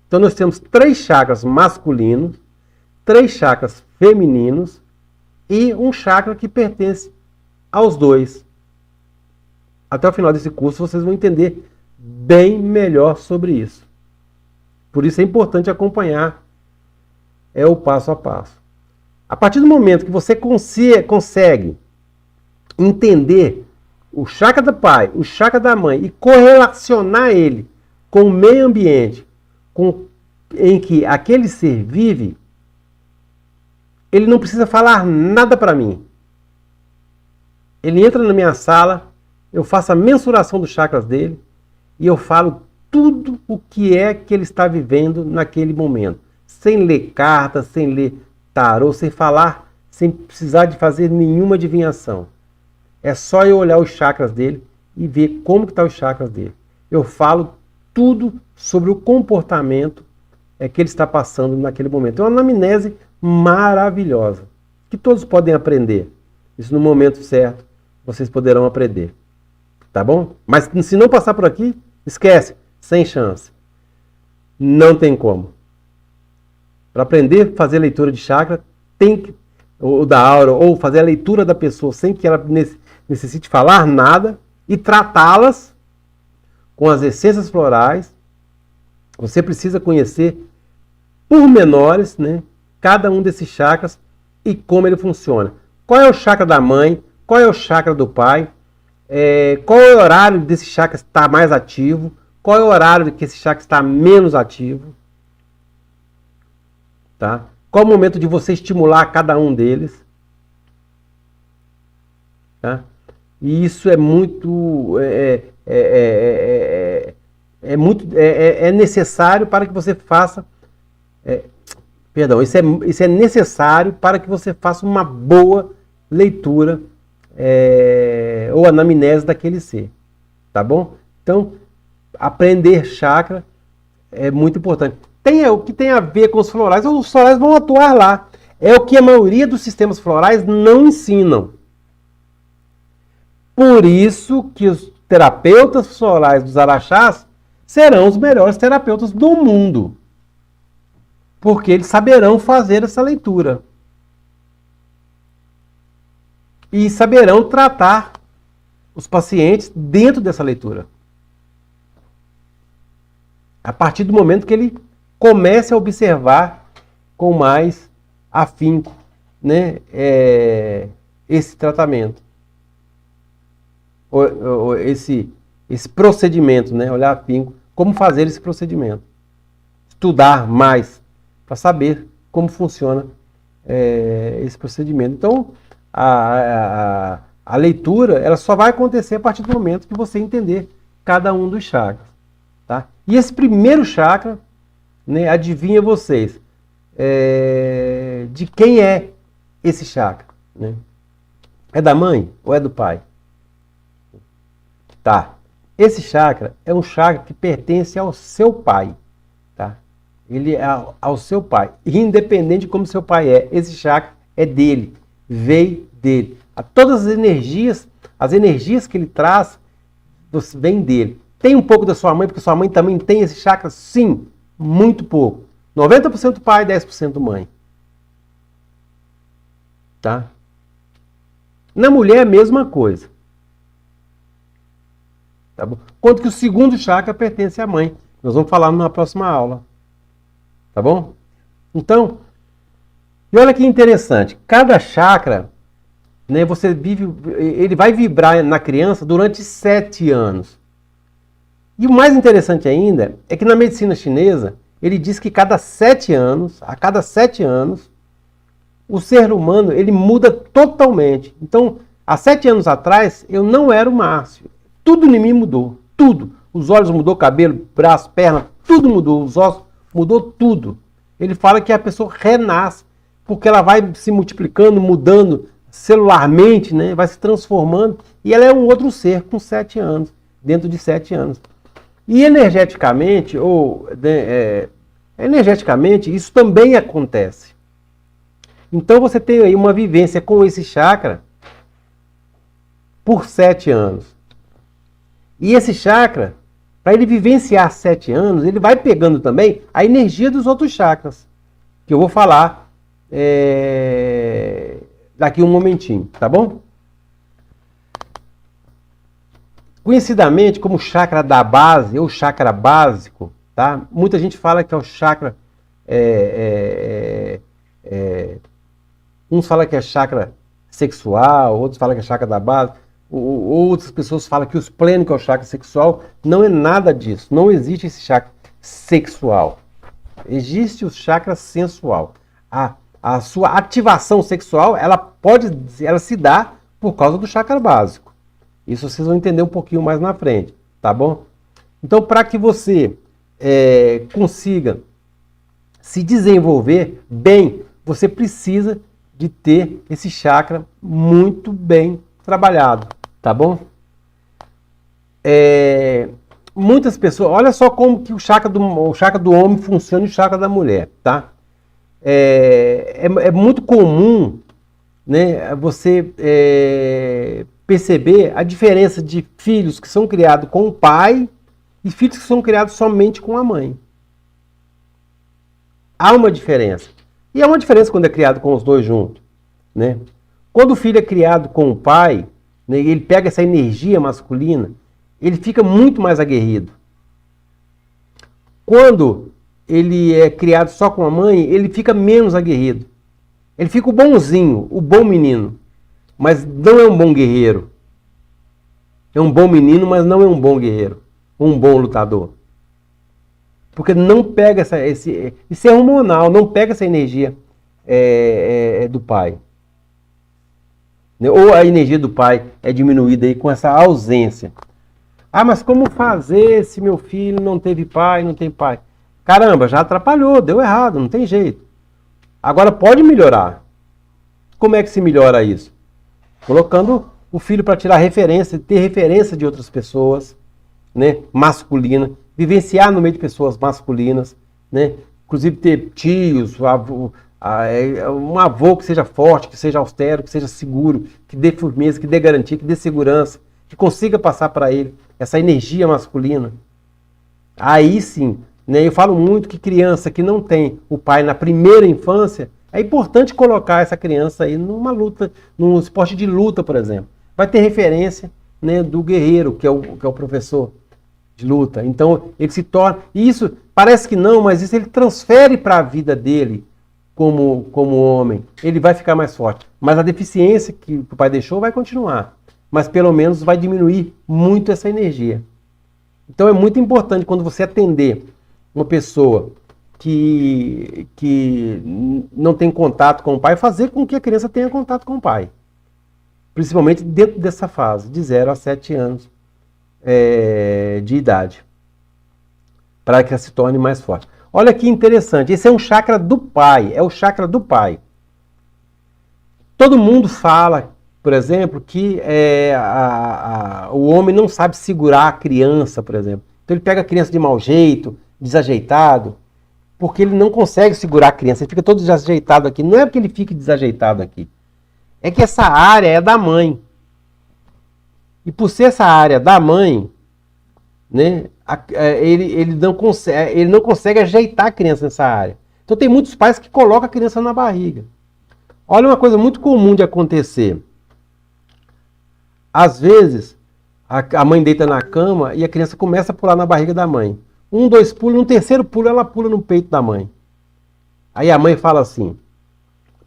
Então nós temos 3 chakras masculinos, 3 chakras femininos e um chakra que pertence aos 2. Até o final desse curso vocês vão entender bem melhor sobre isso. Por isso é importante acompanhar o passo a passo. A partir do momento que você consegue entender o chakra do pai, o chakra da mãe e correlacionar ele com o meio ambiente em que aquele ser vive, ele não precisa falar nada para mim. Ele entra na minha sala, eu faço a mensuração dos chakras dele e eu falo tudo o que é que ele está vivendo naquele momento. Sem ler cartas, sem ler tarô, sem falar, sem precisar de fazer nenhuma adivinhação. É só eu olhar os chakras dele e ver como que estão os chakras dele. Eu falo tudo sobre o comportamento que ele está passando naquele momento. É uma anamnese maravilhosa, que todos podem aprender. Isso no momento certo, vocês poderão aprender. Tá bom? Mas se não passar por aqui, esquece, sem chance. Não tem como. Para aprender a fazer leitura de chakra, ou da aura, ou fazer a leitura da pessoa sem que ela necessite falar nada e tratá-las com as essências florais, você precisa conhecer pormenores, né, cada um desses chakras e como ele funciona. Qual é o chakra da mãe? Qual é o chakra do pai? Qual é o horário desse chakra estar mais ativo? Qual é o horário que esse chakra está menos ativo? Tá? Qual é o momento de você estimular cada um deles? Tá? E isso é muito necessário para que você faça. Isso é necessário para que você faça uma boa leitura ou anamnese daquele ser. Tá bom? Então, aprender chakra é muito importante. O que tem a ver com os florais vão atuar lá. É o que a maioria dos sistemas florais não ensinam. Por isso que os terapeutas florais dos araxás serão os melhores terapeutas do mundo. Porque eles saberão fazer essa leitura. E saberão tratar os pacientes dentro dessa leitura. A partir do momento que ele comece a observar com mais afinco, né, esse tratamento. Esse procedimento, né, olhar afinco, como fazer esse procedimento. Estudar mais para saber como funciona esse procedimento. Então, a leitura ela só vai acontecer a partir do momento que você entender cada um dos chakras. Tá? E esse primeiro chakra, né, adivinha vocês, de quem é esse chakra? Né? É da mãe ou é do pai? Tá. Esse chakra é um chakra que pertence ao seu pai. Tá? Ele é ao seu pai. Independente de como seu pai é, esse chakra é dele. Veio dele. Todas as energias que ele traz, vem dele. Tem um pouco da sua mãe, porque sua mãe também tem esse chakra? Sim, muito pouco. 90% pai, 10% mãe. Tá? Na mulher é a mesma coisa. Tá bom? Quanto que o segundo chakra pertence à mãe. Nós vamos falar na próxima aula. Tá bom? Então, e olha que interessante. Cada chakra, né, ele vai vibrar na criança durante 7 anos. E o mais interessante ainda é que na medicina chinesa, ele diz que a cada 7 anos, o ser humano ele muda totalmente. Então, há 7 anos atrás, eu não era o Márcio. Tudo em mim mudou, tudo. Os olhos mudou, cabelo, braço, perna, tudo mudou, os ossos, mudou tudo. Ele fala que a pessoa renasce, porque ela vai se multiplicando, mudando celularmente, né? Vai se transformando, e ela é um outro ser com 7 anos, dentro de 7 anos. E energeticamente, energeticamente, isso também acontece. Então você tem aí uma vivência com esse chakra por 7 anos. E esse chakra, para ele vivenciar 7 anos, ele vai pegando também a energia dos outros chakras, que eu vou falar daqui um momentinho, tá bom? Conhecidamente como chakra da base ou chakra básico, tá? Muita gente fala que é o chakra. Uns falam que é chakra sexual, outros falam que é chakra da base, outras pessoas falam que os plenos que é o chakra sexual. Não é nada disso. Não existe esse chakra sexual. Existe o chakra sensual. A sua ativação sexual, ela se dá por causa do chakra básico. Isso vocês vão entender um pouquinho mais na frente, tá bom? Então, para que você consiga se desenvolver bem, você precisa de ter esse chakra muito bem trabalhado, tá bom? Muitas pessoas, olha só como que o chakra do homem funciona e o chakra da mulher, tá? É muito comum, né, você perceber a diferença de filhos que são criados com o pai e filhos que são criados somente com a mãe. Há uma diferença. E há uma diferença quando é criado com os dois juntos, né? Quando o filho é criado com o pai, né, ele pega essa energia masculina, ele fica muito mais aguerrido. Quando ele é criado só com a mãe, ele fica menos aguerrido. Ele fica o bonzinho, o bom menino, mas não é um bom guerreiro. É um bom menino, mas não é um bom guerreiro, um bom lutador. Porque não pega isso é hormonal, não pega essa energia do pai. Ou a energia do pai é diminuída aí com essa ausência. Ah, mas como fazer se meu filho não teve pai, não tem pai? Caramba, já atrapalhou, deu errado, não tem jeito. Agora pode melhorar. Como é que se melhora isso? Colocando o filho para tirar referência, ter referência de outras pessoas, né, masculina, vivenciar no meio de pessoas masculinas, né, inclusive ter tios, um avô que seja forte, que seja austero, que seja seguro, que dê firmeza, que dê garantia, que dê segurança, que consiga passar para ele essa energia masculina. Aí sim, né, eu falo muito que criança que não tem o pai na primeira infância, é importante colocar essa criança aí numa luta, num esporte de luta, por exemplo. Vai ter referência, né, do guerreiro, que é o professor de luta. Então, ele se torna... E isso, parece que não, mas isso ele transfere para a vida dele como homem. Ele vai ficar mais forte. Mas a deficiência que o pai deixou vai continuar. Mas pelo menos vai diminuir muito essa energia. Então é muito importante quando você atender uma pessoa que não tem contato com o pai, fazer com que a criança tenha contato com o pai. Principalmente dentro dessa fase, de 0 a 7 anos de idade. Para que ela se torne mais forte. Olha que interessante, esse é um chakra do pai, é o chakra do pai. Todo mundo fala, por exemplo, que o homem não sabe segurar a criança, por exemplo. Então ele pega a criança de mau jeito, desajeitado, porque ele não consegue segurar a criança, ele fica todo desajeitado aqui. Não é porque ele fique desajeitado aqui, é que essa área é da mãe. E por ser essa área da mãe, né, ele não consegue ajeitar a criança nessa área. Então tem muitos pais que colocam a criança na barriga. Olha uma coisa muito comum de acontecer. Às vezes, a mãe deita na cama e a criança começa a pular na barriga da mãe. 1, 2 pulos, no terceiro pulo ela pula no peito da mãe. Aí a mãe fala assim: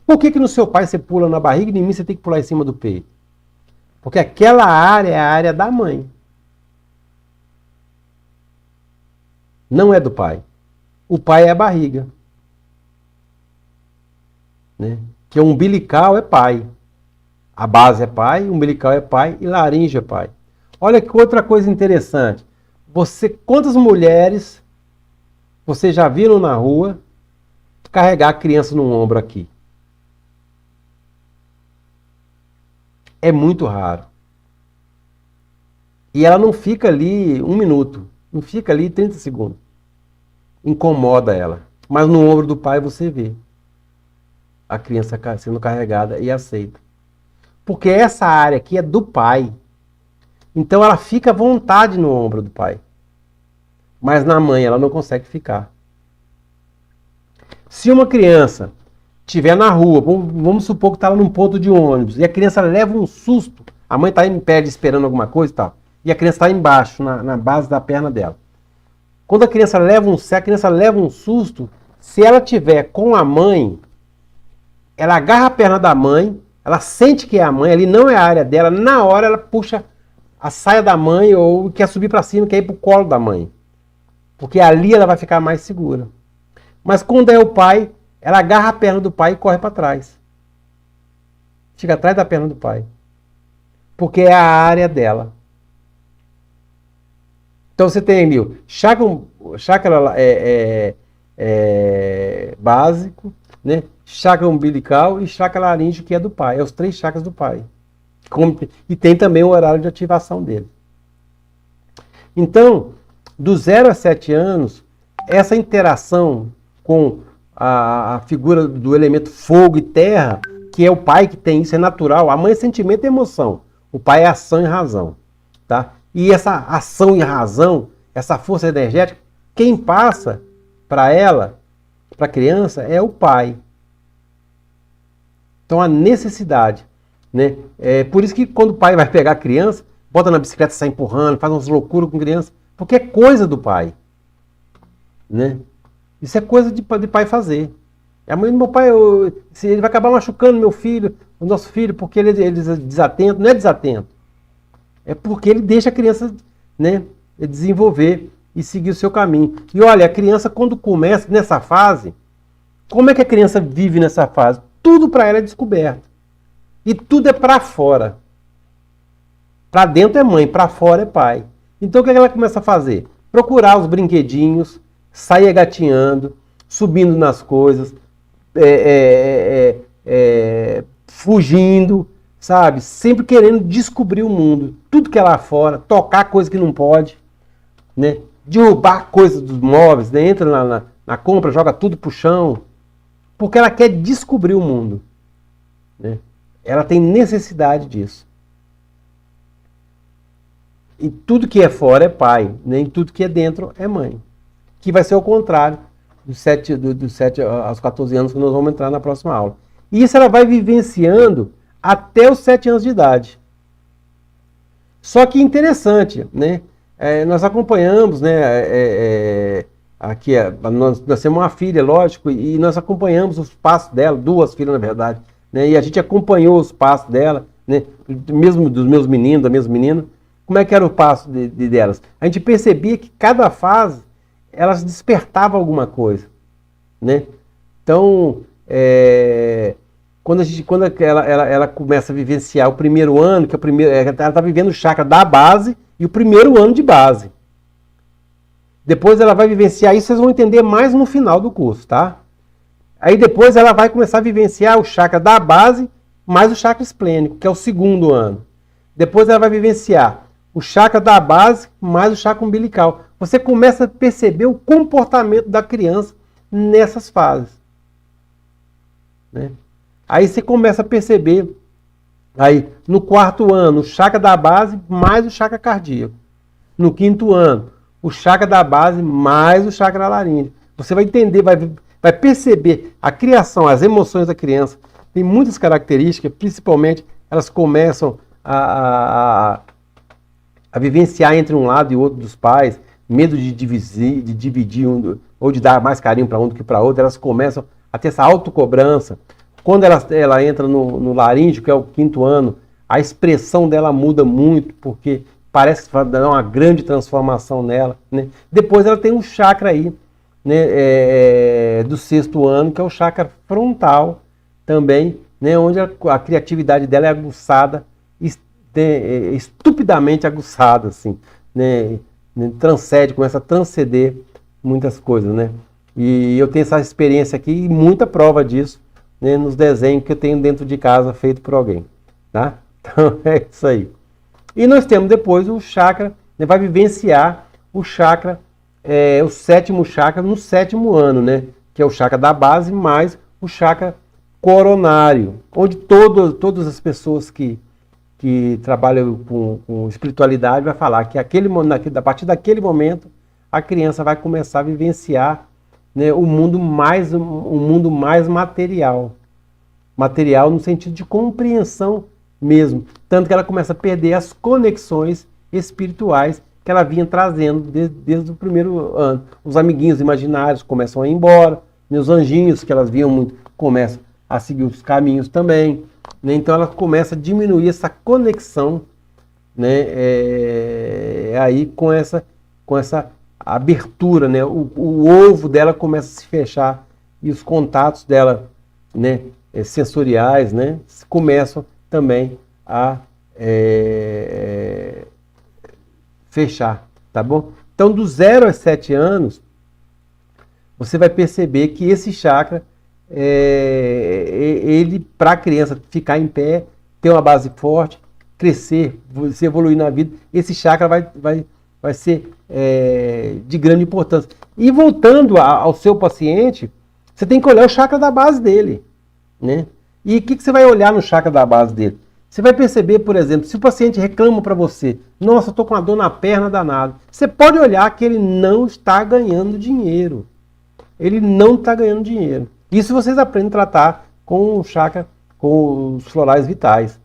por que no seu pai você pula na barriga e em mim você tem que pular em cima do peito? Porque aquela área é a área da mãe. Não é do pai. O pai é a barriga. Né? Que o umbilical é pai. A base é pai, o umbilical é pai e laringe é pai. Olha que outra coisa interessante. Quantas mulheres vocês já viram na rua carregar a criança no ombro aqui? É muito raro. E ela não fica ali 1 minuto, não fica ali 30 segundos. Incomoda ela. Mas no ombro do pai você vê a criança sendo carregada e aceita. Porque essa área aqui é do pai. Então ela fica à vontade no ombro do pai. Mas na mãe ela não consegue ficar. Se uma criança estiver na rua, vamos supor que está lá num ponto de ônibus, e a criança leva um susto, a mãe está em pé esperando alguma coisa e tal, e a criança está embaixo, na base da perna dela. Quando a criança leva um susto, se ela tiver com a mãe, ela agarra a perna da mãe, ela sente que é a mãe, ali não é a área dela, na hora ela puxa a saia da mãe ou quer subir para cima, quer ir para o colo da mãe. Porque ali ela vai ficar mais segura. Mas quando é o pai, ela agarra a perna do pai e corre para trás. Fica atrás da perna do pai. Porque é a área dela. Então você tem ali o chakra básico, né? Chakra umbilical e chakra laríngeo, que é do pai. É os 3 chakras do pai. E tem também o horário de ativação dele. Então, do 0 a 7 anos, essa interação com a figura do elemento fogo e terra, que é o pai que tem isso, é natural. A mãe é sentimento e emoção. O pai é ação e razão. Tá? E essa ação e razão, essa força energética, quem passa para ela, para a criança, é o pai. Então a necessidade. Né? É por isso que quando o pai vai pegar a criança, bota na bicicleta, sai empurrando, faz umas loucuras com a criança, porque é coisa do pai. Né? Isso é coisa de pai fazer. A mãe do meu pai, ele vai acabar machucando meu filho, o nosso filho, porque ele é desatento. Não é desatento. É porque ele deixa a criança, né, desenvolver e seguir o seu caminho. E olha, a criança quando começa nessa fase, como é que a criança vive nessa fase? Tudo para ela é descoberto. E tudo é para fora. Para dentro é mãe, para fora é pai. Então o que ela começa a fazer? Procurar os brinquedinhos, sair gatinhando, subindo nas coisas, fugindo, sabe? Sempre querendo descobrir o mundo. Tudo que é lá fora, tocar coisa que não pode, né? Derrubar coisas dos móveis, né? Entra na compra, joga tudo pro chão, porque ela quer descobrir o mundo. Né? Ela tem necessidade disso. E tudo que é fora é pai, nem tudo que é dentro é mãe. Que vai ser o contrário dos 7 aos 14 anos que nós vamos entrar na próxima aula. E isso ela vai vivenciando até os 7 anos de idade. Só que interessante, né? Nós acompanhamos, né? Aqui, nós temos uma filha, lógico, e nós acompanhamos os passos dela, 2 filhas na verdade, né? E a gente acompanhou os passos dela, né? Mesmo dos meus meninos, das minhas meninas. Como é que era o passo delas? A gente percebia que cada fase elas despertavam alguma coisa, né? Então, quando ela começa a vivenciar o primeiro ano, que é o primeiro, ela está vivendo o chakra da base e o primeiro ano de base. Depois ela vai vivenciar isso, vocês vão entender mais no final do curso, tá? Aí depois ela vai começar a vivenciar o chakra da base mais o chakra esplênico, que é o segundo ano. Depois ela vai vivenciar o chakra da base mais o chakra umbilical. Você começa a perceber o comportamento da criança nessas fases. Né? Aí você começa a perceber, aí no 4º ano, o chakra da base mais o chakra cardíaco. No 5º ano, o chakra da base mais o chakra laríngeo. Você vai entender, vai perceber a criação, as emoções da criança. Tem muitas características, principalmente elas começam a vivenciar entre um lado e outro dos pais, medo de dividir ou de dar mais carinho para um do que para outro, elas começam a ter essa autocobrança. Quando ela entra no laríngeo, que é o 5º ano, a expressão dela muda muito, porque parece que vai dar uma grande transformação nela, né? Depois ela tem um chakra aí, né, do 6º ano, que é o chakra frontal também, né, onde a criatividade dela é aguçada, estupidamente aguçada, assim, né, transcende, começa a transcender muitas coisas, né? E eu tenho essa experiência aqui e muita prova disso, né, nos desenhos que eu tenho dentro de casa feito por alguém, tá? Então é isso aí. E nós temos depois o chakra, né, vai vivenciar o chakra, o 7º chakra no 7º ano, né? Que é o chakra da base mais o chakra coronário, onde todas as pessoas que trabalham com espiritualidade vai falar que a partir daquele momento a criança vai começar a vivenciar, né, um mundo mais material. Material no sentido de compreensão mesmo. Tanto que ela começa a perder as conexões espirituais que ela vinha trazendo desde o primeiro ano. Os amiguinhos imaginários começam a ir embora, né, os anjinhos que elas viam muito começam a seguir os caminhos também, né? Então ela começa a diminuir essa conexão, né, aí com essa abertura, né? O ovo dela começa a se fechar e os contatos dela, né, sensoriais, né, começam também a fechar, tá bom? Então, dos 0 aos 7 anos, você vai perceber que esse chakra, ele, para a criança ficar em pé, ter uma base forte, crescer, se evoluir na vida, esse chakra vai ser de grande importância. E voltando ao seu paciente, você tem que olhar o chakra da base dele, né? E o que você vai olhar no chakra da base dele? Você vai perceber, por exemplo, se o paciente reclama para você, nossa, eu estou com uma dor na perna danada, você pode olhar que ele não está ganhando dinheiro. Ele não está ganhando dinheiro. Isso vocês aprendem a tratar com o chakra, com os florais vitais.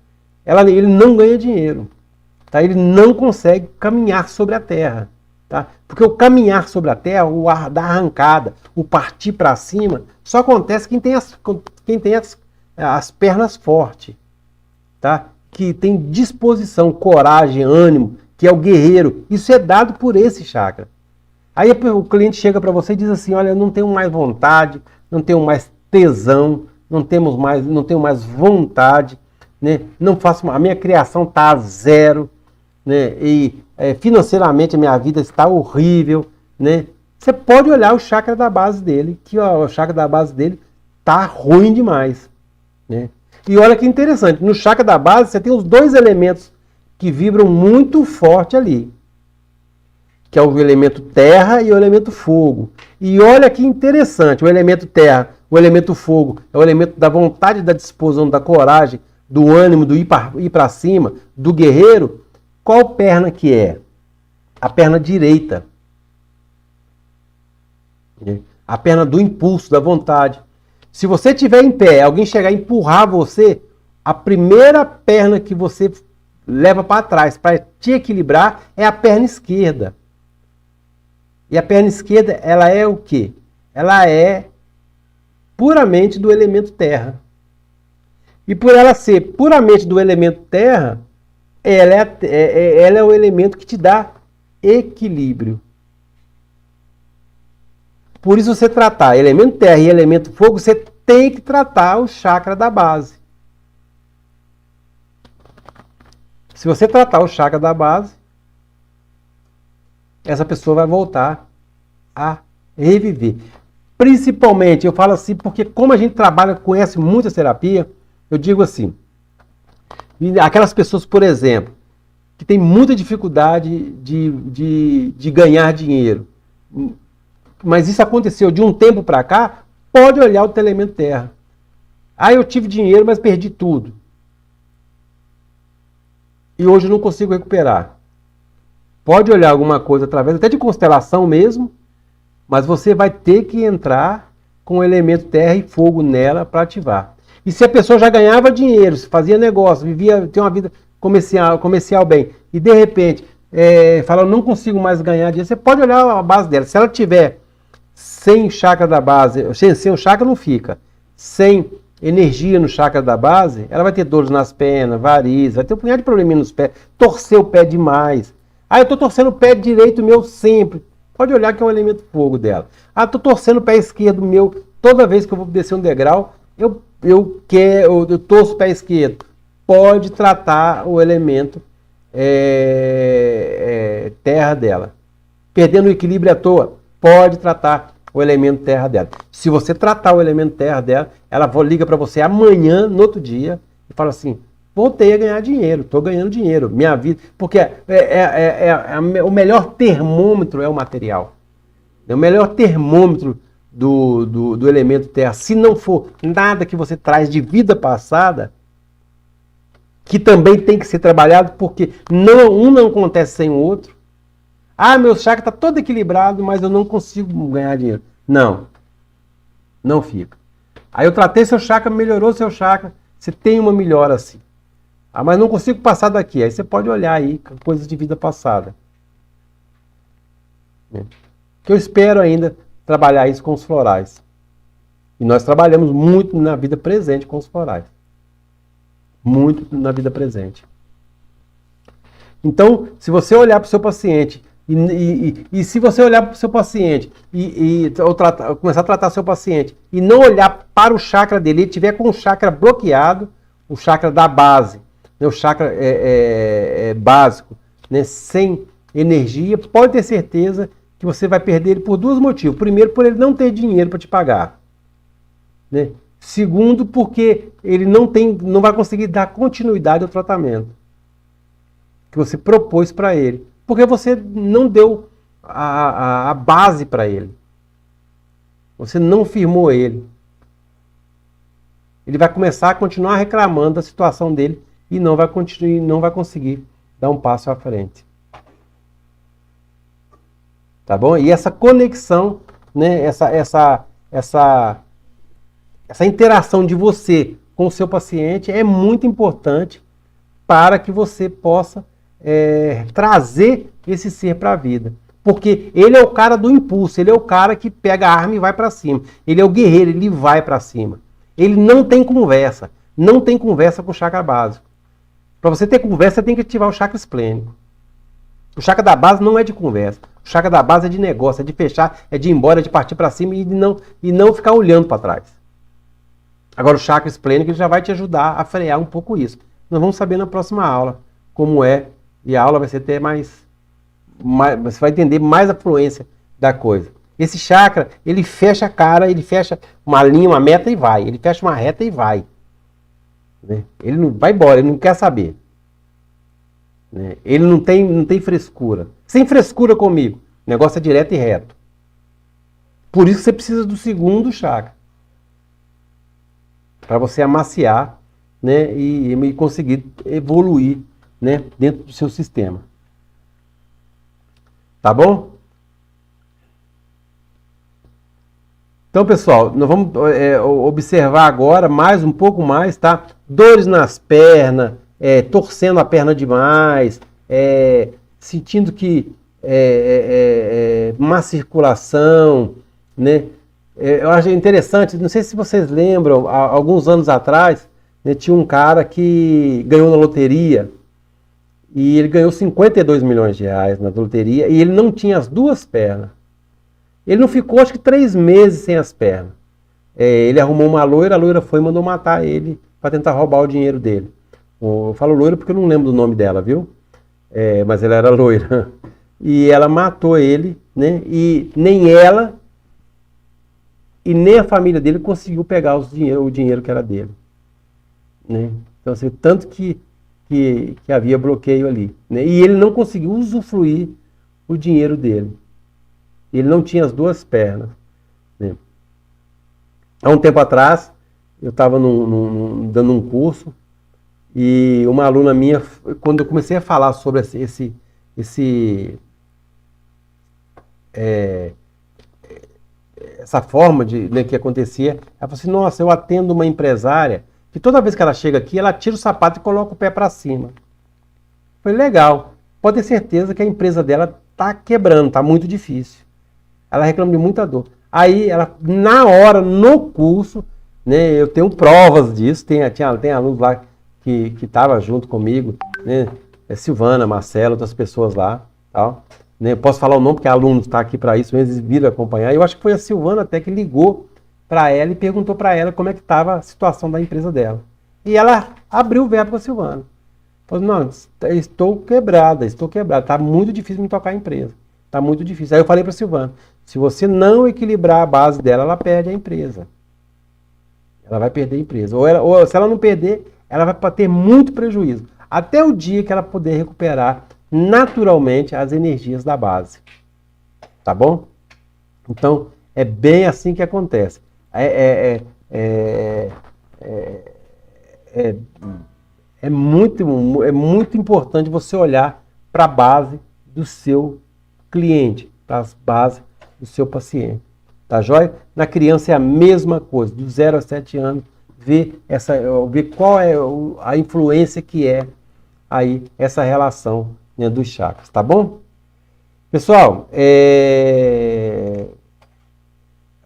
Ele não ganha dinheiro. Tá? Ele não consegue caminhar sobre a terra. Tá? Porque o caminhar sobre a terra, o ar da arrancada, o partir para cima, só acontece quem tem as pernas fortes. Tá? Que tem disposição, coragem, ânimo, que é o guerreiro. Isso é dado por esse chakra. Aí o cliente chega para você e diz assim, olha, eu não tenho mais vontade, não tenho mais tesão, não tenho mais vontade, né? Não faço, a minha criação está a zero, né? E financeiramente a minha vida está horrível, né? Você pode olhar o chakra da base dele, que o chakra da base dele está ruim demais, né? E olha que interessante, no chakra da base você tem os 2 elementos que vibram muito forte ali, que é o elemento terra e o elemento fogo. E olha que interessante, o elemento terra, o elemento fogo, é o elemento da vontade, da disposição, da coragem, do ânimo, do ir para cima, do guerreiro. Qual perna que é? A perna direita. A perna do impulso, da vontade. Se você estiver em pé, alguém chegar e empurrar você, a primeira perna que você leva para trás para te equilibrar é a perna esquerda. E a perna esquerda, ela é o quê? Ela é puramente do elemento terra. E por ela ser puramente do elemento terra, ela é o elemento que te dá equilíbrio. Por isso você tratar elemento terra e elemento fogo, você tem que tratar o chakra da base. Se você tratar o chakra da base, essa pessoa vai voltar a reviver. Principalmente, eu falo assim, porque como a gente trabalha, conhece muita terapia, eu digo assim, aquelas pessoas, por exemplo, que têm muita dificuldade de ganhar dinheiro, mas isso aconteceu de um tempo para cá, pode olhar o teu elemento terra. Ah, eu tive dinheiro, mas perdi tudo. E hoje eu não consigo recuperar. Pode olhar alguma coisa através até de constelação mesmo, mas você vai ter que entrar com o elemento terra e fogo nela para ativar. E se a pessoa já ganhava dinheiro, fazia negócio, tinha uma vida comercial bem, e de repente fala, não consigo mais ganhar dinheiro, você pode olhar a base dela. Se ela tiver sem chakra da base, sem o chakra não fica, sem energia no chakra da base, ela vai ter dores nas pernas, varizes, vai ter um punhado de probleminha nos pés, torcer o pé demais. Ah, eu estou torcendo o pé direito meu sempre. Pode olhar que é o elemento fogo dela. Ah, estou torcendo o pé esquerdo meu, toda vez que eu vou descer um degrau, eu torço o pé esquerdo. Pode tratar o elemento terra dela. Perdendo o equilíbrio à toa, pode tratar o elemento terra dela. Se você tratar o elemento terra dela, ela liga para você amanhã, no outro dia, e fala assim, voltei a ganhar dinheiro, estou ganhando dinheiro, minha vida... Porque o melhor termômetro é o material. O melhor termômetro do elemento terra, se não for nada que você traz de vida passada, que também tem que ser trabalhado, porque um não acontece sem o outro. Ah, meu chakra está todo equilibrado, mas eu não consigo ganhar dinheiro. Não fica. Aí eu tratei seu chakra, melhorou seu chakra, você tem uma melhora assim. Ah, mas não consigo passar daqui. Aí você pode olhar aí coisas de vida passada. Que eu espero ainda trabalhar isso com os florais. E nós trabalhamos muito na vida presente com os florais. Muito na vida presente. Então, se você olhar para o seu paciente, e se você olhar para o seu paciente, começar a tratar seu paciente, e não olhar para o chakra dele, ele tiver com o chakra bloqueado, o chakra da base, né, o chakra básico, né, sem energia, pode ter certeza que você vai perder ele por dois motivos. Primeiro, por ele não ter dinheiro para te pagar. Né? Segundo, porque ele não vai conseguir dar continuidade ao tratamento que você propôs para ele. Porque você não deu a base para ele. Você não firmou ele. Ele vai começar a continuar reclamando da situação dele e não vai conseguir dar um passo à frente. Tá bom? E essa conexão, né, essa interação de você com o seu paciente é muito importante para que você possa trazer esse ser para a vida. Porque ele é o cara do impulso, ele é o cara que pega a arma e vai para cima. Ele é o guerreiro, ele vai para cima. Ele não tem conversa com o chakra básico. Para você ter conversa, você tem que ativar o chakra esplênico. O chakra da base não é de conversa. O chakra da base é de negócio, é de fechar, é de ir embora, é de partir para cima e não ficar olhando para trás. Agora o chakra esplênico ele já vai te ajudar a frear um pouco isso. Nós vamos saber na próxima aula como é, e a aula vai ser até mais você vai entender mais a fluência da coisa. Esse chakra, ele fecha a cara, ele fecha uma linha, uma meta e vai. Ele fecha uma reta e vai. Né? Ele não vai embora, ele não quer saber. Né? Ele não tem frescura. Sem frescura comigo. O negócio é direto e reto. Por isso você precisa do segundo chakra. Para você amaciar, né, e conseguir evoluir, né, dentro do seu sistema. Tá bom? Então, pessoal, nós vamos observar agora um pouco mais, tá? Dores nas pernas, torcendo a perna demais, sentindo que má circulação, né? Eu acho interessante, não sei se vocês lembram, há alguns anos atrás, né, tinha um cara que ganhou na loteria, e ele ganhou 52 milhões de reais na loteria, e ele não tinha as duas pernas. Ele não ficou, acho que 3 meses sem as pernas. Ele arrumou uma loira, a loira foi e mandou matar ele para tentar roubar o dinheiro dele. Eu falo loira porque eu não lembro do nome dela, viu? Mas ela era loira. E ela matou ele, né? E nem ela e nem a família dele conseguiu pegar o dinheiro que era dele. Né? Então, assim, tanto que havia bloqueio ali. Né? E ele não conseguiu usufruir o dinheiro dele. Ele não tinha as duas pernas. Né? Há um tempo atrás, eu estava dando um curso, e uma aluna minha, quando eu comecei a falar sobre essa forma né, que acontecia, ela falou assim, nossa, eu atendo uma empresária que toda vez que ela chega aqui, ela tira o sapato e coloca o pé para cima. Foi legal. Pode ter certeza que a empresa dela está quebrando, está muito difícil. Ela reclama de muita dor. Aí, ela, na hora, no curso, né? Eu tenho provas disso, tem alunos lá que estavam junto comigo, né? Silvana, Marcelo, outras pessoas lá, tal. Né? Eu posso falar o nome porque aluno está aqui para isso, eles viram acompanhar. Eu acho que foi a Silvana até que ligou para ela e perguntou para ela como é que estava a situação da empresa dela. E ela abriu o verbo com a Silvana. Falou, não, estou quebrada, está muito difícil me tocar a empresa. Está muito difícil. Aí eu falei para a Silvana, se você não equilibrar a base dela, ela perde a empresa. Ela vai perder a empresa. Ou se ela não perder, ela vai ter muito prejuízo. Até o dia que ela puder recuperar naturalmente as energias da base. Tá bom? Então, é bem assim que acontece. É muito importante você olhar para a base do seu cliente, para as bases do seu paciente. Tá joia? Na criança é a mesma coisa, do 0 a 7 anos, ver qual é a influência que é aí essa relação, né, dos chakras, tá bom? Pessoal,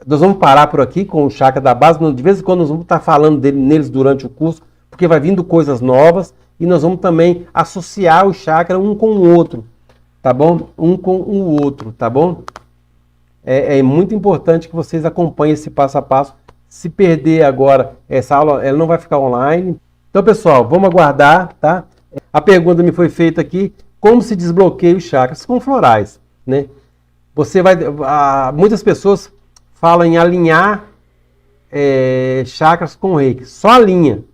nós vamos parar por aqui com o chakra da base. De vez em quando nós vamos estar falando neles durante o curso, porque vai vindo coisas novas e nós vamos também associar o chakra um com o outro, tá bom? Um com o outro, tá bom? É muito importante que vocês acompanhem esse passo a passo. Se perder agora essa aula, ela não vai ficar online. Então, pessoal, vamos aguardar, tá? A pergunta me foi feita aqui, como se desbloqueia os chakras com florais, né? Muitas pessoas falam em alinhar chakras com o reiki. Só alinha.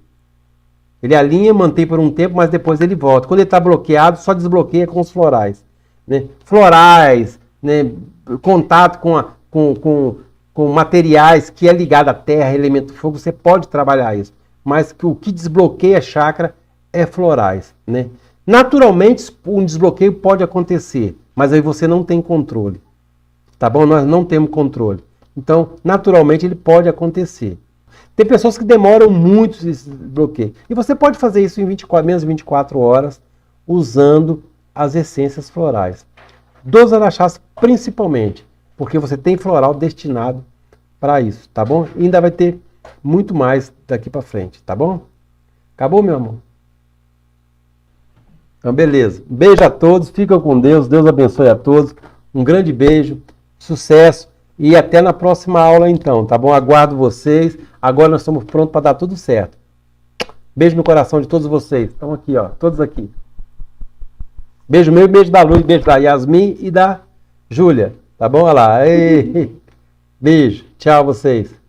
Ele alinha, mantém por um tempo, mas depois ele volta. Quando ele está bloqueado, só desbloqueia com os florais, né? Florais, né? Contato com materiais que é ligado à terra, elemento fogo, você pode trabalhar isso. Mas o que desbloqueia chakra é florais, né? Naturalmente, um desbloqueio pode acontecer, mas aí você não tem controle. Tá bom? Nós não temos controle. Então, naturalmente, ele pode acontecer. Tem pessoas que demoram muito esse bloqueio. E você pode fazer isso em menos de 24 horas, usando as essências florais. Dos orachás, principalmente, porque você tem floral destinado para isso, tá bom? E ainda vai ter muito mais daqui para frente, tá bom? Acabou, meu amor? Então, beleza. Um beijo a todos, fiquem com Deus, Deus abençoe a todos. Um grande beijo, sucesso e até na próxima aula então, tá bom? Aguardo vocês. Agora nós estamos prontos para dar tudo certo. Beijo no coração de todos vocês. Estão aqui, ó, todos aqui. Beijo meu, beijo da Luz, beijo da Yasmin e da Júlia. Tá bom? Olha lá. Ei. Beijo. Tchau vocês.